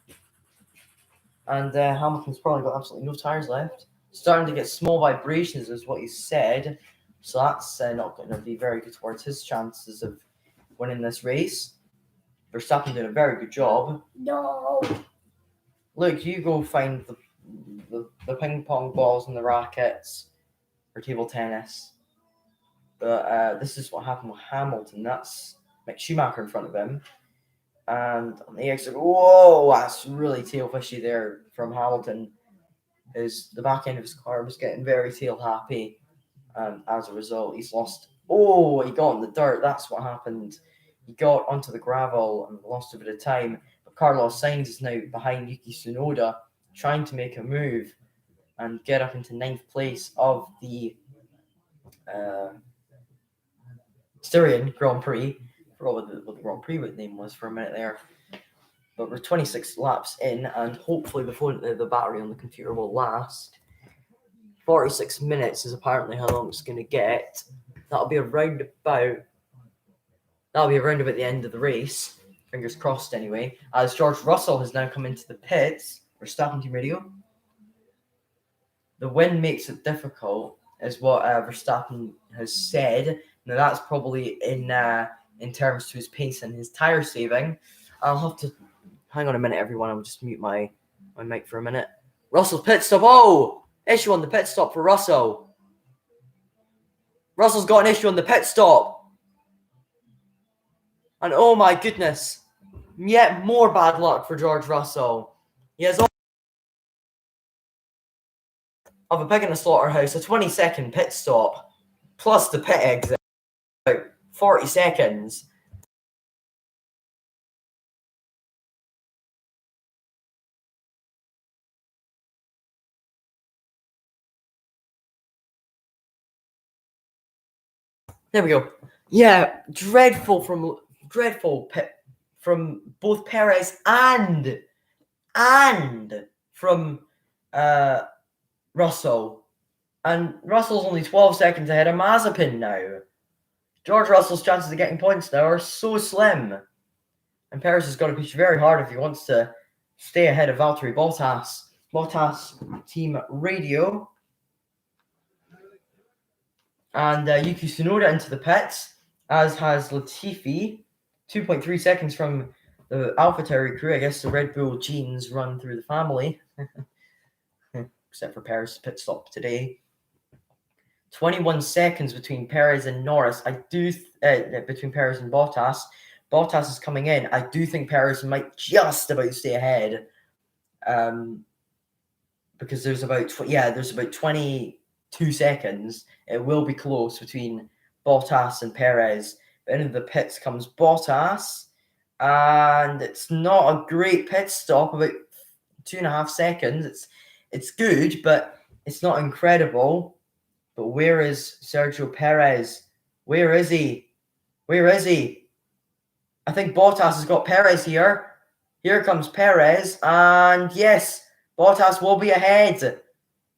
it. And Hamilton's probably got absolutely no tyres left. Starting to get small vibrations is what he said. So that's not going to be very good towards his chances of winning this race. Verstappen did a very good job. No. Look, you go find the ping pong balls and the rackets for table tennis. But this is what happened with Hamilton. That's Mick Schumacher in front of him. And on the exit, whoa, that's really tail fishy there from Hamilton. The back end of his car was getting very tail happy. And as a result, he's lost. Oh, he got in the dirt. That's what happened. He got onto the gravel and lost a bit of time. But Carlos Sainz is now behind Yuki Tsunoda, trying to make a move and get up into 9th place of the Styrian Grand Prix. I forgot what the Grand Prix name was for a minute there. But we're 26 laps in, and hopefully the battery on the computer will last 46 minutes is apparently how long it's going to get. That'll be around about the end of the race. Fingers crossed, anyway. As George Russell has now come into the pits for Verstappen Team Radio. The wind makes it difficult, is what Verstappen has said. Now that's probably in terms to his pace and his tire saving. I'll have to hang on a minute, everyone. I'll just mute my mic for a minute. Russell's pit stop. Oh, issue on the pit stop for Russell. Russell's got an issue on the pit stop. And oh my goodness, yet more bad luck for George Russell. He has of a pig in a slaughterhouse, a 20-second pit stop, plus the pit exit, about 40 seconds. There we go. Yeah, dreadful pit from both Perez and from Russell. And Russell's only 12 seconds ahead of Mazepin now. George Russell's chances of getting points now are so slim. And Perez has got to push very hard if he wants to stay ahead of Valtteri Bottas. Bottas Team Radio. And Yuki Tsunoda into the pits, as has Latifi. 2.3 seconds from the AlphaTauri crew. I guess the Red Bull genes run through the family. Except for Perez's pit stop today. 21 seconds between Perez and Norris. Between Perez and Bottas. Bottas is coming in. I do think Perez might just about stay ahead. Because there's about 22 seconds. It will be close between Bottas and Perez. But into the pits comes Bottas. And it's not a great pit stop, about 2.5 seconds. It's good, but it's not incredible. But where is Sergio Perez? Where is he? I think Bottas has got Perez here. Here comes Perez. And yes, Bottas will be ahead.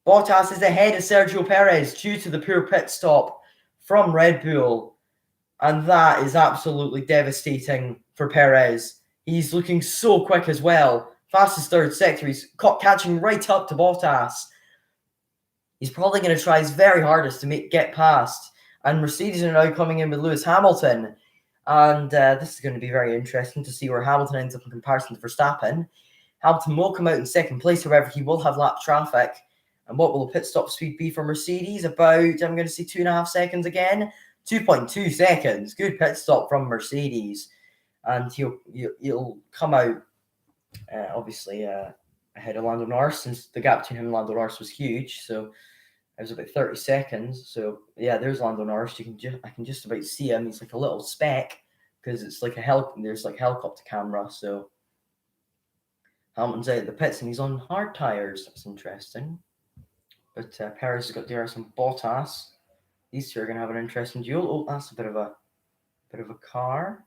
Bottas is ahead of Sergio Perez due to the poor pit stop from Red Bull. And that is absolutely devastating for Perez. He's looking so quick as well. Fastest third sector. He's catching right up to Bottas. He's probably going to try his very hardest to get past. And Mercedes are now coming in with Lewis Hamilton. And this is going to be very interesting to see where Hamilton ends up in comparison to Verstappen. Hamilton will come out in second place, however, he will have lap traffic. And what will the pit stop speed be for Mercedes? About, I'm going to say 2.5 seconds again. 2.2 seconds. Good pit stop from Mercedes. And he'll come out, obviously, ahead of Lando Norris, since the gap between him and Lando Norris was huge. So it was about 30 seconds. So, yeah, there's Lando Norris. I can just about see him. He's like a little speck because it's like there's like helicopter camera. So Hamilton's out of the pits and he's on hard tires. That's interesting. But Perez has got DRS and Bottas. These two are going to have an interesting duel. Oh, that's a bit of a car.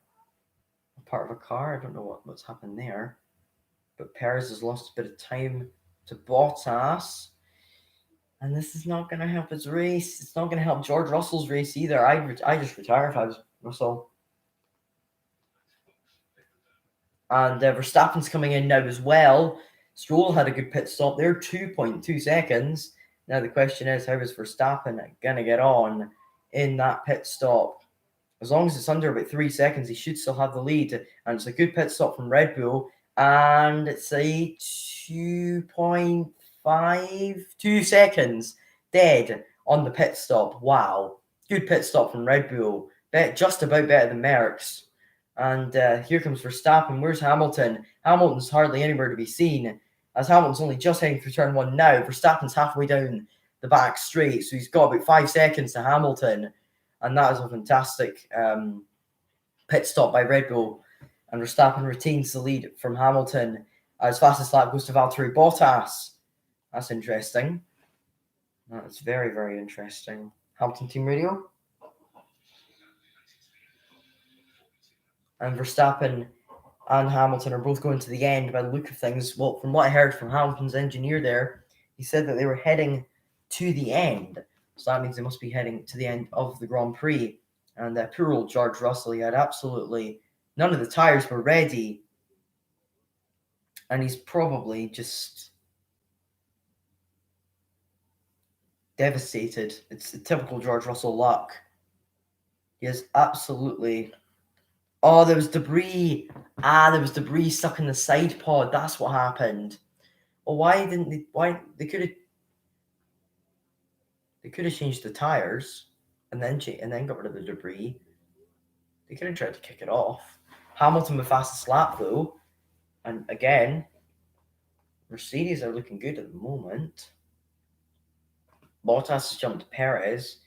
A part of a car. I don't know what's happened there. But Perez has lost a bit of time to Bottas. And this is not going to help his race. It's not going to help George Russell's race either. I just retire if I was Russell. And Verstappen's coming in now as well. Stroll had a good pit stop there, 2.2 seconds. Now the question is, how is Verstappen going to get on in that pit stop? As long as it's under about 3 seconds, he should still have the lead. And it's a good pit stop from Red Bull. And it's a 2.52 seconds dead on the pit stop. Wow. Good pit stop from Red Bull. Just about better than Merckx. And here comes Verstappen. Where's Hamilton? Hamilton's hardly anywhere to be seen, as Hamilton's only just heading through turn 1 now. Verstappen's halfway down the back straight, so he's got about 5 seconds to Hamilton. And that is a fantastic pit stop by Red Bull. And Verstappen retains the lead from Hamilton. As fastest lap goes to Valtteri Bottas. That's interesting. That's very, very interesting. Hamilton Team Radio. And Verstappen and Hamilton are both going to the end by the look of things. Well, from what I heard from Hamilton's engineer there, he said that they were heading to the end. So that means they must be heading to the end of the Grand Prix. And poor old George Russell, he had absolutely none of the tyres were ready. And he's probably just devastated. It's a typical George Russell luck. He is absolutely... Oh, there was debris. There was debris stuck in the side pod. That's what happened. Well, why didn't they... Why... They could have changed the tyres and then got rid of the debris. They could have tried to kick it off. Hamilton with fastest lap, though. And again, Mercedes are looking good at the moment. Bottas has jumped Perez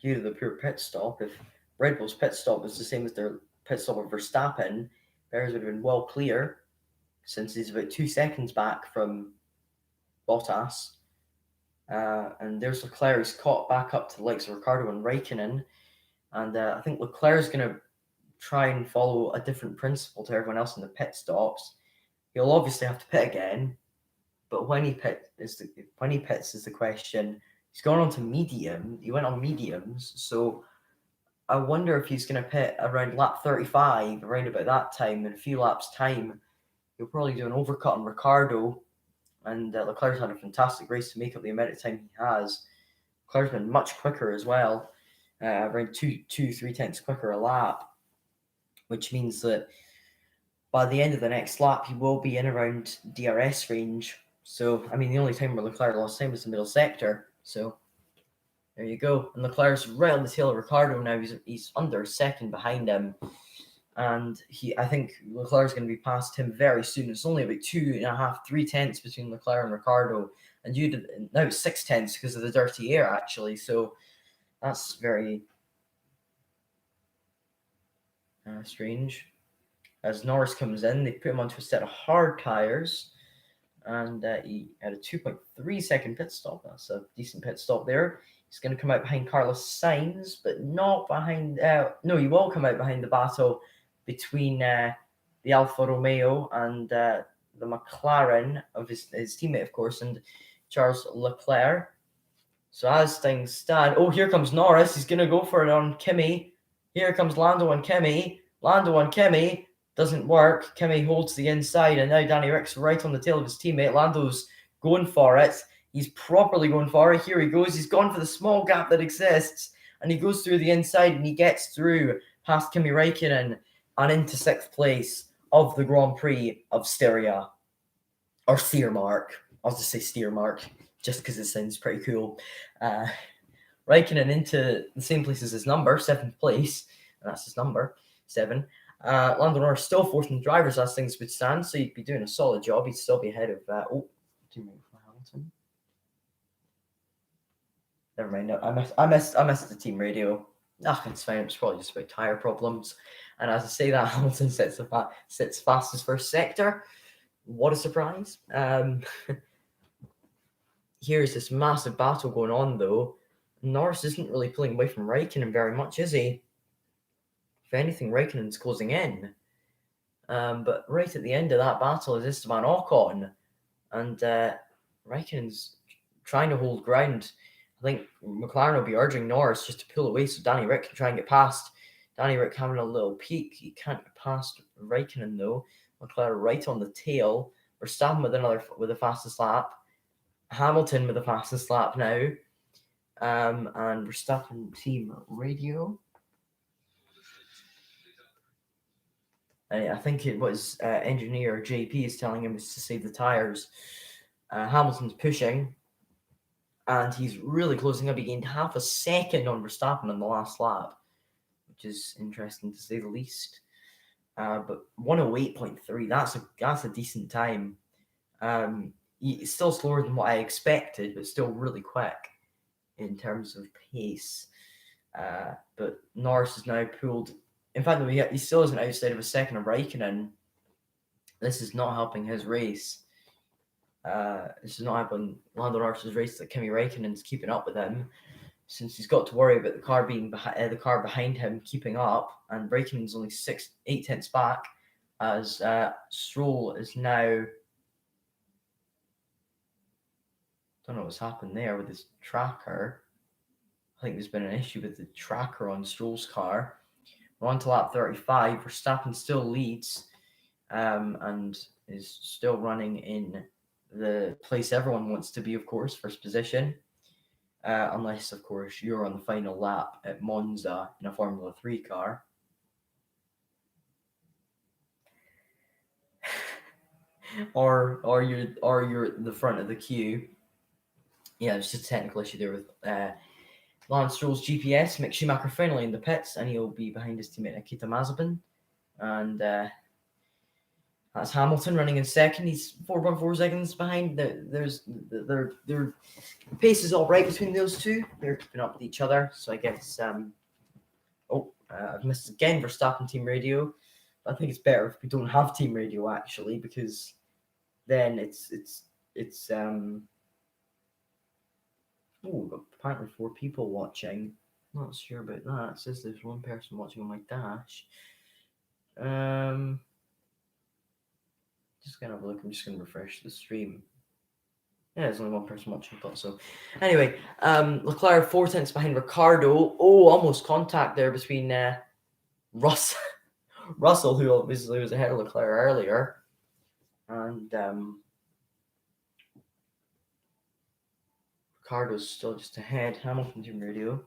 due to the poor pit stop. If Red Bull's pit stop was the same as their pit stop of Verstappen, Perez would have been well clear, since he's about 2 seconds back from Bottas. And there's Leclerc, who's caught back up to the likes of Ricciardo and Raikkonen. And I think Leclerc's going to try and follow a different principle to everyone else in the pit stops. He'll obviously have to pit again, but when he pits is the question. He's gone on to medium. He went on mediums, so I wonder if he's going to pit around lap 35, around about that time. In a few laps' time, he'll probably do an overcut on Ricciardo, and Leclerc's had a fantastic race to make up the amount of time he has. Leclerc's been much quicker as well, around 3 tenths quicker a lap, which means that by the end of the next lap, he will be in around DRS range. So, I mean, the only time where Leclerc lost time was the middle sector. So, there you go. And Leclerc's right on the tail of Ricciardo now. He's under a second behind him. And I think Leclerc's going to be past him very soon. It's only about 2.5, 3 tenths between Leclerc and Ricciardo. And now it's 6 tenths because of the dirty air, actually. So, that's very strange. As Norris comes in, they put him onto a set of hard tyres, and he had a 2.3 second pit stop. That's a decent pit stop there. He's going to come out behind Carlos Sainz, but not behind... no, he will come out behind the battle between the Alfa Romeo and the McLaren of his teammate, of course, and Charles Leclerc. So as things stand... Oh, here comes Norris. He's going to go for it on Kimi. Here comes Lando and Kimi. Lando and Kimi. Doesn't work. Kimi holds the inside, and now Danny Rick's right on the tail of his teammate. Lando's going for it. He's properly going for it. Here he goes. He's gone for the small gap that exists, and he goes through the inside, and he gets through past Kimi Räikkönen and into 6th place of the Grand Prix of Styria. Or Steermark. I'll just say Steermark, just because it sounds pretty cool. Räikkönen into the same place as his number, 7th place, and that's his number, 7. Lando Norris still 4th in the drivers as things would stand, so he'd be doing a solid job. He'd still be ahead of Hamilton. Never mind. I missed the team radio. It's fine. It's probably just about tyre problems. And as I say that, Hamilton sits fastest first sector. What a surprise! Here's this massive battle going on, though. Norris isn't really pulling away from Raikkonen very much, is he? If anything, Raikkonen's closing in. But right at the end of that battle is Esteban Ocon. And Raikkonen's trying to hold ground. I think McLaren will be urging Norris just to pull away so Danny Rick can try and get past. Danny Rick having a little peek. He can't get past Raikkonen, though. McLaren right on the tail. Verstappen with the fastest lap. Hamilton with the fastest lap now. And Verstappen team radio. I think it was engineer JP is telling him to save the tyres. Hamilton's pushing, and he's really closing up. He gained half a second on Verstappen on the last lap, which is interesting to say the least. But 108.3, that's a decent time. It's still slower than what I expected, but still really quick in terms of pace. But Norris is now pulled. In fact, he still isn't outside of a second of Raikkonen. This is not helping his race. This is not helping Lando Norris's race that Kimi Räikkönen's keeping up with him, since he's got to worry about the car behind him keeping up, and Räikkönen's only 8 tenths back, as Stroll is now Don't know what's happened there with this tracker. I think there's been an issue with the tracker on Stroll's car. We're on to lap 35. Verstappen still leads and is still running in the place everyone wants to be, of course, first position. Unless, of course, you're on the final lap at Monza in a Formula 3 car. or you're the front of the queue. Yeah, there's just a technical issue there with Lance Stroll's GPS. Mick Schumacher finally in the pits, and he'll be behind his teammate Nikita Mazepin. And that's Hamilton running in second. He's 4.4 seconds behind. Their pace is all right between those two. They're keeping up with each other. So I guess I've missed again Verstappen team radio. I think it's better if we don't have team radio actually, because then it's apparently 4 people watching. Not sure about that. It says there's 1 person watching on my dash. Just gonna have a look. I'm just gonna refresh the stream. Yeah, there's only 1 person watching. I thought so. Anyway, Leclerc 4 tenths behind Ricardo. Oh, almost contact there between Russell, who obviously was ahead of Leclerc earlier, and Ricardo's still just ahead. Hamilton team radio.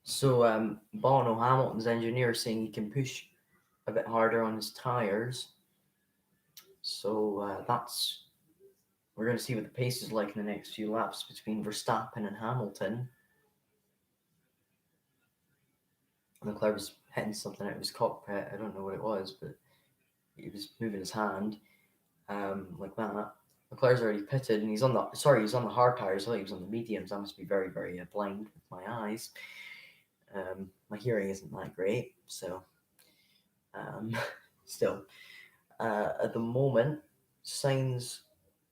So Bono, Hamilton's engineer, saying he can push a bit harder on his tires. So we're going to see what the pace is like in the next few laps between Verstappen and Hamilton. Leclerc was hitting something out of his cockpit. I don't know what it was, but he was moving his hand like that. Leclerc's already pitted, and he's on the hard tires. I thought he was on the mediums. I must be very, very blind with my eyes. My hearing isn't that great, so still at the moment, Sainz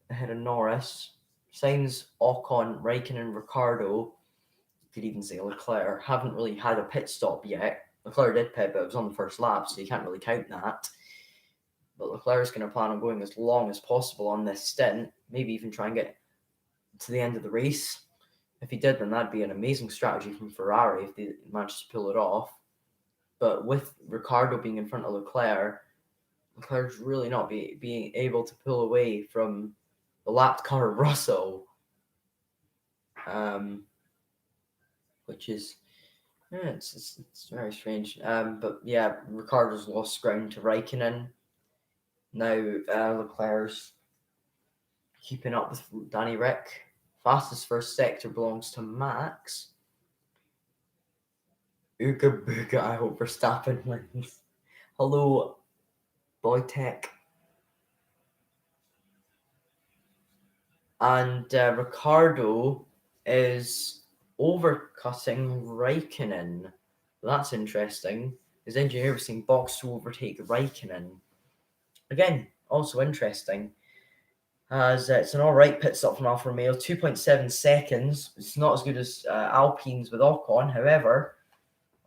ahead of Norris. Sainz, Ocon, Raikkonen, Ricardo. Could even say Leclerc haven't really had a pit stop yet. Leclerc did pit, but it was on the first lap, so you can't really count that. But Leclerc's going to plan on going as long as possible on this stint, maybe even try and get to the end of the race. If he did, then that'd be an amazing strategy from Ferrari if they managed to pull it off. But with Ricardo being in front of Leclerc's really not being able to pull away from the lapped car of Russell, which is it's very strange. But yeah, Ricardo's lost ground to Raikkonen. Now Leclerc's keeping up with Danny Rick. Fastest first sector belongs to Max. Ooga booga, I hope Verstappen wins. Hello, Boy Tech. And Ricardo is overcutting Raikkonen. That's interesting. His engineer was saying box to overtake Raikkonen. Again, also interesting. As it's an alright pit stop from Alfa Romeo, 2.7 seconds. It's not as good as Alpine's with Ocon. However,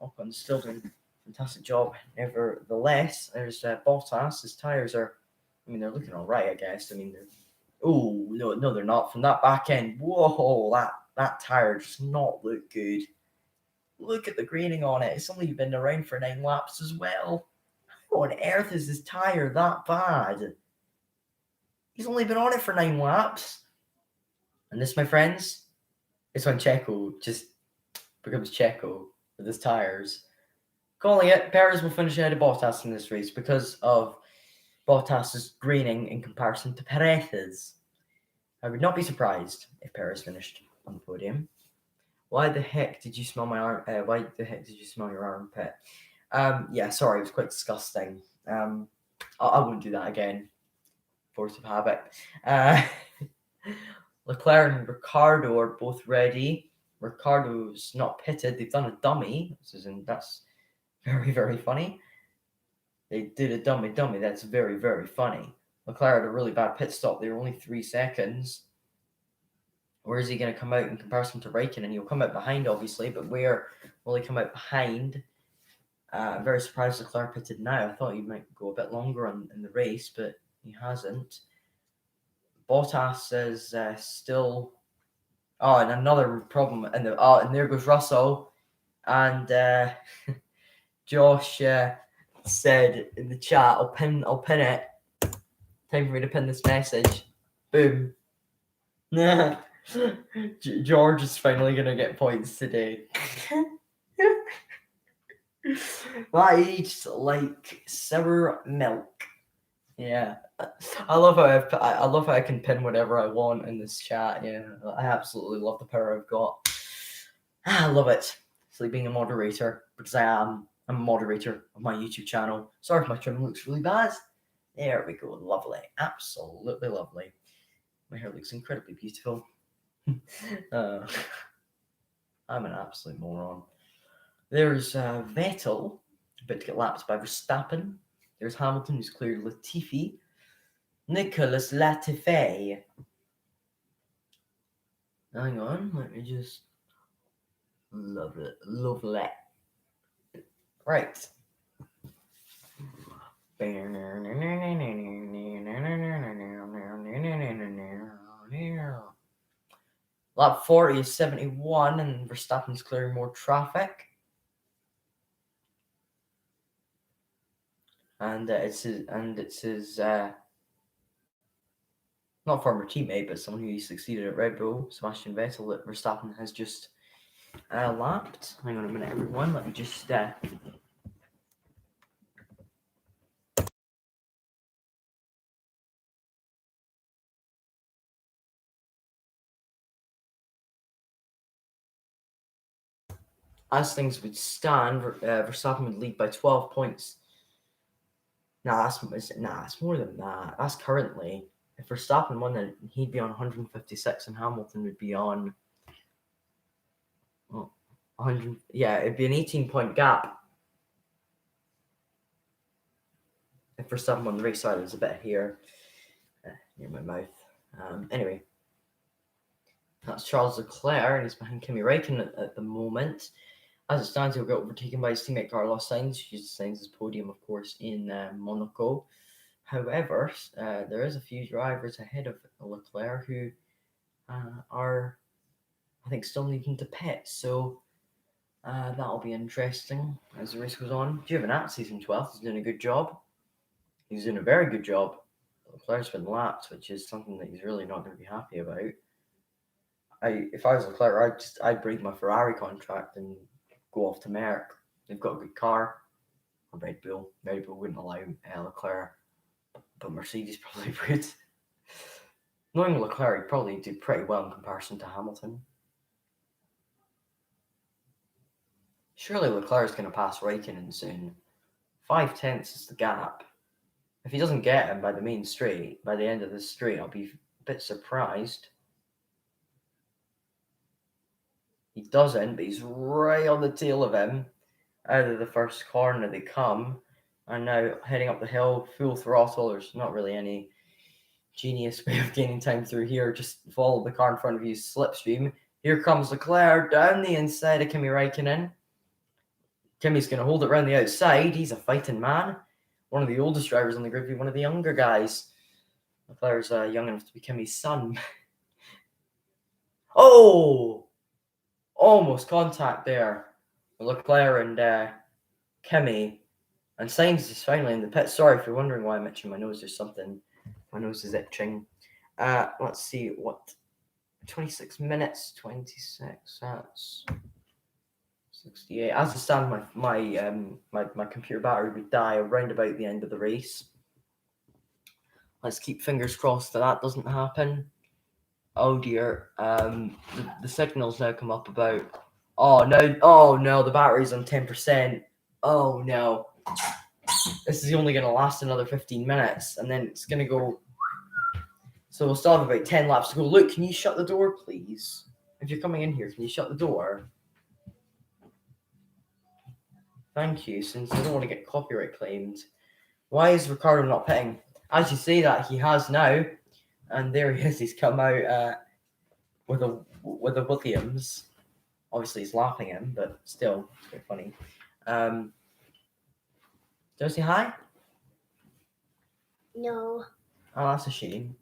Ocon's still doing a fantastic job. Nevertheless, there's Bottas. His tires are, they're looking alright, I guess. No, they're not. From that back end, whoa, that tire does not look good. Look at the graining on it. It's only been around for 9 laps as well. How on earth is this tire that bad? He's only been on it for 9 laps. And this, my friends, is when Checo just becomes Checo with his tires. Calling it, Perez will finish ahead of Bottas in this race because of Bottas's graining in comparison to Perez's. I would not be surprised if Perez finished on the podium. Why the heck did you smell my arm? Why the heck did you smell your armpit? Yeah, sorry, it was quite disgusting. I wouldn't do that again. Force of habit. Leclerc and Ricardo are both ready. Ricardo's not pitted. They've done a dummy. That's very, very funny. They did a dummy. That's very, very funny. Leclerc had a really bad pit stop. They were only 3 seconds. Where is he going to come out in comparison to Raikkonen? He'll come out behind, obviously, but where will he come out behind? I'm very surprised Leclerc pitted now. I thought he might go a bit longer in the race, but He hasn't. Bottas is still. Oh, and another problem. And there goes Russell. And Josh said in the chat, I'll pin it. Time for me to pin this message. Boom. George is finally gonna get points today. That aged like sour milk. Yeah, I love how I love how I can pin whatever I want in this chat. Yeah, I absolutely love the power I've got. I love it. It's like being a moderator because I'm a moderator of my YouTube channel. Sorry if my trim looks really bad. There we go. Lovely. Absolutely lovely. My hair looks incredibly beautiful. I'm an absolute moron. There's Vettel, about to get lapped by Verstappen. There's Hamilton, who's cleared Latifi. Nicholas Latifi. Hang on, let me just... Lovely. Right. Lap 40 is 71, and Verstappen's clearing more traffic. And it's his not former teammate, but someone who succeeded at Red Bull, Sebastian Vettel, that Verstappen has just lapped. Hang on a minute, everyone. Let me just as things would stand, Verstappen would lead by 12 points. It's more than that. That's currently. If Verstappen won, then he'd be on 156, and Hamilton would be on 100. Yeah, it'd be an 18-point gap. If Verstappen won the race, sorry, there's a bit here near my mouth. Anyway, that's Charles Leclerc, and he's behind Kimi Räikkönen at the moment. As it stands, he'll get overtaken by his teammate Carlos Sainz, who uses Sainz's podium, of course, in Monaco. However, there is a few drivers ahead of Leclerc who are, I think, still needing to pit. So that'll be interesting as the race goes on. Giovinazzi's in 12th. He's doing a good job. He's doing a very good job. Leclerc's been lapped, which is something that he's really not going to be happy about. If I was Leclerc, I'd break my Ferrari contract and go off to Merck. They've got a good car. Or Red Bull. Red Bull wouldn't allow Leclerc, but Mercedes probably would. Knowing Leclerc, he'd probably do pretty well in comparison to Hamilton. Surely Leclerc's going to pass Raikkonen soon. 5 tenths is the gap. If he doesn't get him by the main straight, by the end of the straight, I'll be a bit surprised. He doesn't, but he's right on the tail of him. Out of the first corner they come. And now heading up the hill, full throttle. There's not really any genius way of gaining time through here. Just follow the car in front of you, slipstream. Here comes Leclerc down the inside of Kimi Räikkönen. Kimi's going to hold it around the outside. He's a fighting man. One of the oldest drivers on the grid, one of the younger guys. Leclerc's young enough to be Kimi's son. Oh! Almost contact there. Leclerc and Kimi. And Sainz is finally in the pit. Sorry if you're wondering why I'm itching my nose. There's something. My nose is itching. Let's see what. 26 minutes. 26. That's 68. As it stands, my computer battery would die around about the end of the race. Let's keep fingers crossed that doesn't happen. Oh dear. The signals now come up about. Oh no, the battery's on 10%. Oh no. This is only going to last another 15 minutes, and then it's going to go. So we'll still have about 10 laps to go. Look, can you shut the door, please? If you're coming in here, can you shut the door? Thank you, since I don't want to get copyright claimed. Why is Ricardo not pitting? As you say that, he has now. And there he is. He's come out with a Williams. Obviously, he's laughing him, but still, it's quite funny. Do you say hi? No. Oh, that's a shame.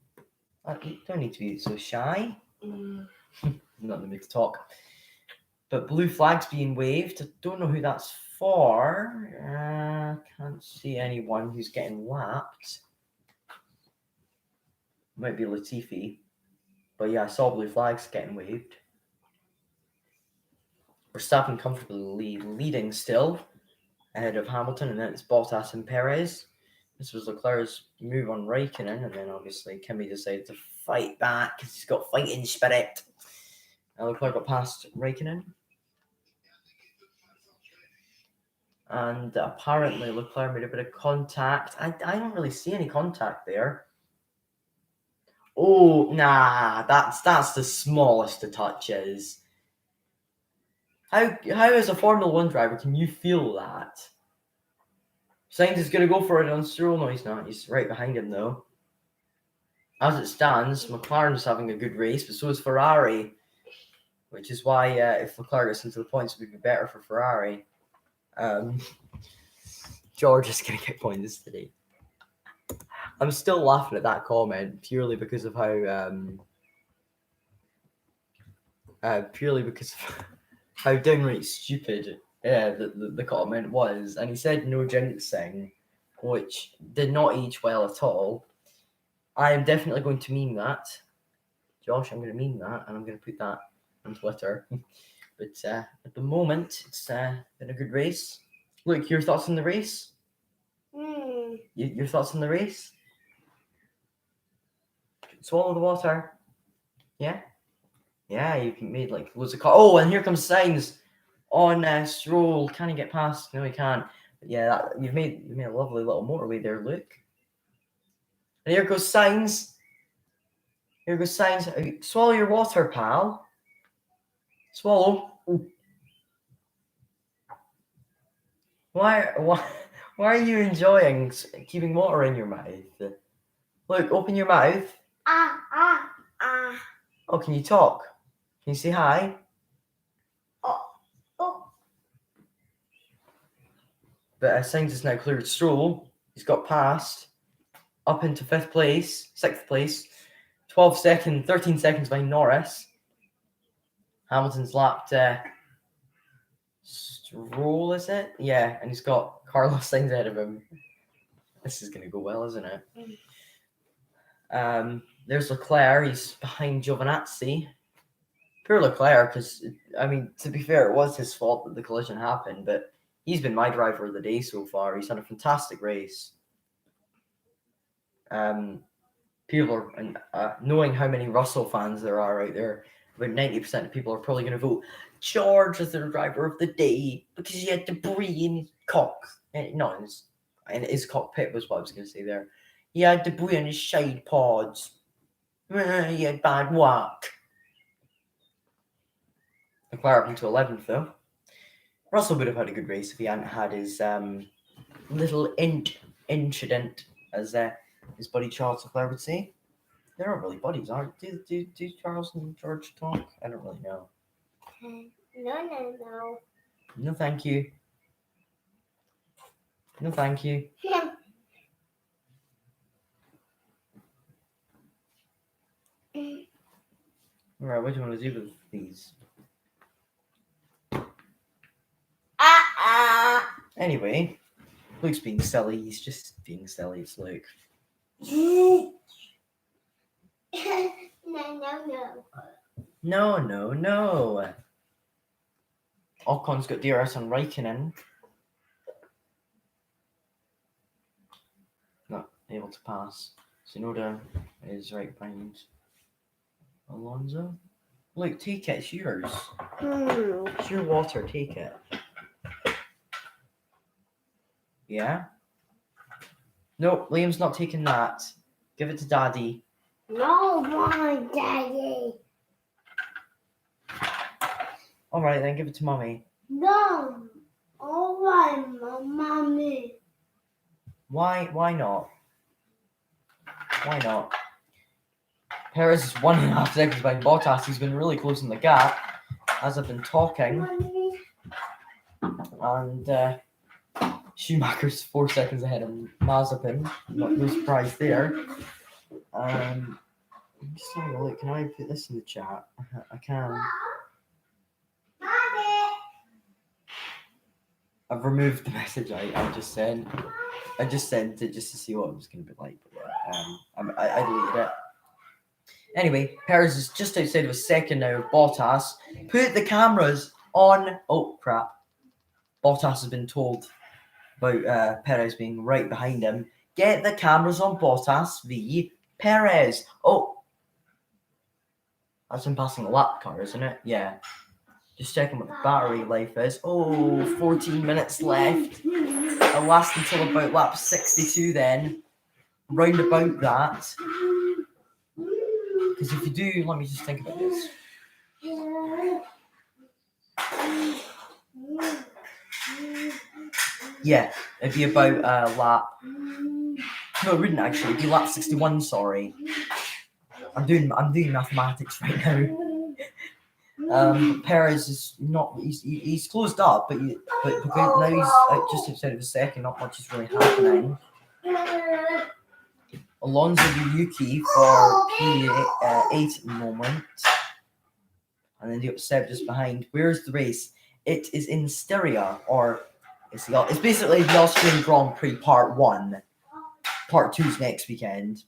You don't need to be so shy. Mm. I'm not in the mood to talk. But blue flag's being waved. I don't know who that's for. Can't see anyone who's getting lapped. Might be Latifi. But yeah, I saw blue flags getting waved. Verstappen comfortably leading still, ahead of Hamilton, and then it's Bottas and Perez. This was Leclerc's move on Raikkonen, and then obviously Kimi decided to fight back because he's got fighting spirit. And Leclerc got past Raikkonen. And apparently Leclerc made a bit of contact. I don't really see any contact there. Oh, nah, that's the smallest of touches. How as a Formula 1 driver can you feel that? Sainz is going to go for it on Stroll. No, he's not. He's right behind him, though. As it stands, McLaren's having a good race, but so is Ferrari. Which is why if Leclerc gets into the points, it would be better for Ferrari. George is going to get points today. I'm still laughing at that comment purely because of how how downright stupid the comment was. And he said no jinxing, which did not age well at all. I am definitely going to meme that. Josh, I'm going to meme that, and I'm going to put that on Twitter. But at the moment, it's been a good race. Look, your thoughts on the race? Your thoughts on the race? Swallow the water. Yeah? Yeah, you've made like loads of Oh, and here comes Sainz on Stroll. Can he get past? No, he can't. But yeah, you've made a lovely little motorway there, look. And here goes Sainz. Here goes Sainz. Swallow your water, pal. Swallow. Ooh. Why are you enjoying keeping water in your mouth? Look, open your mouth. Oh, can you talk? Can you say hi? But Sainz has now cleared Stroll. He's got past up into 6th place, 13 seconds behind Norris. Hamilton's lapped Stroll, is it? Yeah, and he's got Carlos Sainz ahead of him. This is going to go well, isn't it? There's Leclerc. He's behind Giovinazzi. Poor Leclerc, because, I mean, to be fair, it was his fault that the collision happened, but he's been my driver of the day so far. He's had a fantastic race. People are, knowing how many Russell fans there are out there, about 90% of people are probably going to vote George as their driver of the day because he had debris in his cock. No, in his cockpit was what I was going to say there. He had debris in his shade pods. He had bad luck. Leclerc up into 11th, though. Russell would have had a good race if he hadn't had his little incident, as his buddy Charles Leclerc would say. They're not really buddies, aren't they? Do Charles and George talk? I don't really know. No. No, thank you. No, thank you. Alright, what do you want to do with these? Anyway, Luke's being silly. He's just being silly. It's Luke. No. Ocon's got DRS on Raikkonen. Not able to pass. Tsunoda is right behind Alonso. Look, take it. It's yours. It's your water. Take it. Yeah? No, Liam's not taking that. Give it to Daddy. No, my daddy. Alright, then give it to Mommy. No. All right, mommy. Why not? Why not? Perez is 1.5 seconds behind Bottas. He's been really closing the gap as I've been talking. Mommy. And Schumacher's 4 seconds ahead of Mazepin. No surprise there. I'm just having a look. Can I put this in the chat? I can. I've removed the message I just sent. I just sent it just to see what it was going to be like. But yeah, I deleted it. Anyway, Perez is just outside of a second now of Bottas. Put the cameras on. Oh, crap. Bottas has been told about Perez being right behind him. Get the cameras on Bottas v Perez. Oh, that's him passing a lap car, isn't it? Yeah. Just checking what the battery life is. Oh, 14 minutes left. It'll last until about lap 62 then. Round about that. Because if you do, let me just think about this. Yeah, it'd be about lap. No, it wouldn't actually. It'd be lap 61. Sorry, I'm doing mathematics right now. Perez is not. He's closed up, but now he's just outside of a second. Not much is really happening. Alonso v Yuki for P8 at the moment, and then you got Seb just behind. Where's the race? It is in Styria, or it's basically the Austrian Grand Prix Part 1. Part 2 is next weekend.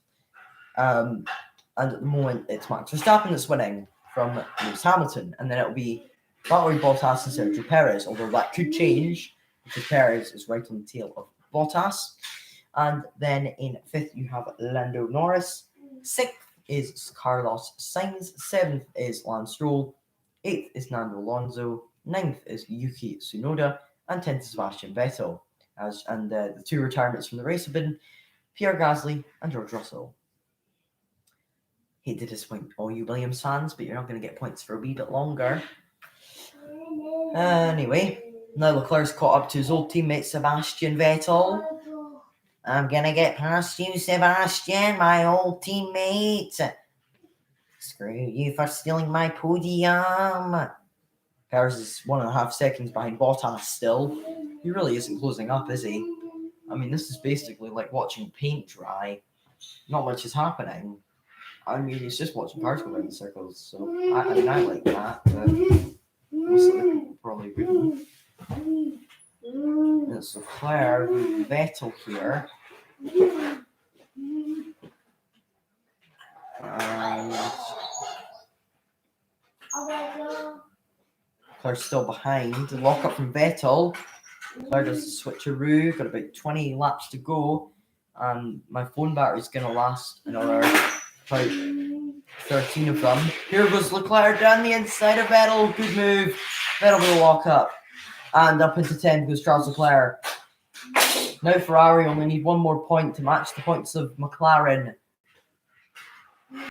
And at the moment, it's Max Verstappen that's winning from Lewis Hamilton. And then it'll be Valtteri Bottas and Sergio Perez, although that could change because Perez is right on the tail of Bottas. And then in 5th, you have Lando Norris. 6th is Carlos Sainz. 7th is Lance Stroll. 8th is Nando Alonso. 9th is Yuki Tsunoda. And 10th is Sebastian Vettel. And the 2 retirements from the race have been Pierre Gasly and George Russell. Hate to disappoint all you Williams fans, but you're not going to get points for a wee bit longer. Anyway, now Leclerc's caught up to his old teammate Sebastian Vettel. I'm going to get past you, Sebastian, my old teammate. Screw you for stealing my podium. Perez is 1.5 seconds behind Bottas still. He really isn't closing up, is he? I mean, this is basically like watching paint dry. Not much is happening. I mean, it's just watching cars go around in circles. So, I like that, but most of the people probably wouldn't. It's Leclerc with Vettel here. Leclerc's still behind. The lock up from Vettel. Leclerc does a switcheroo. Got about 20 laps to go. And my phone battery's going to last another about 13 of them. Here goes Leclerc down the inside of Vettel. Good move. Vettel will lock up. And up into 10 goes Charles Leclerc. Now Ferrari only need one more point to match the points of McLaren.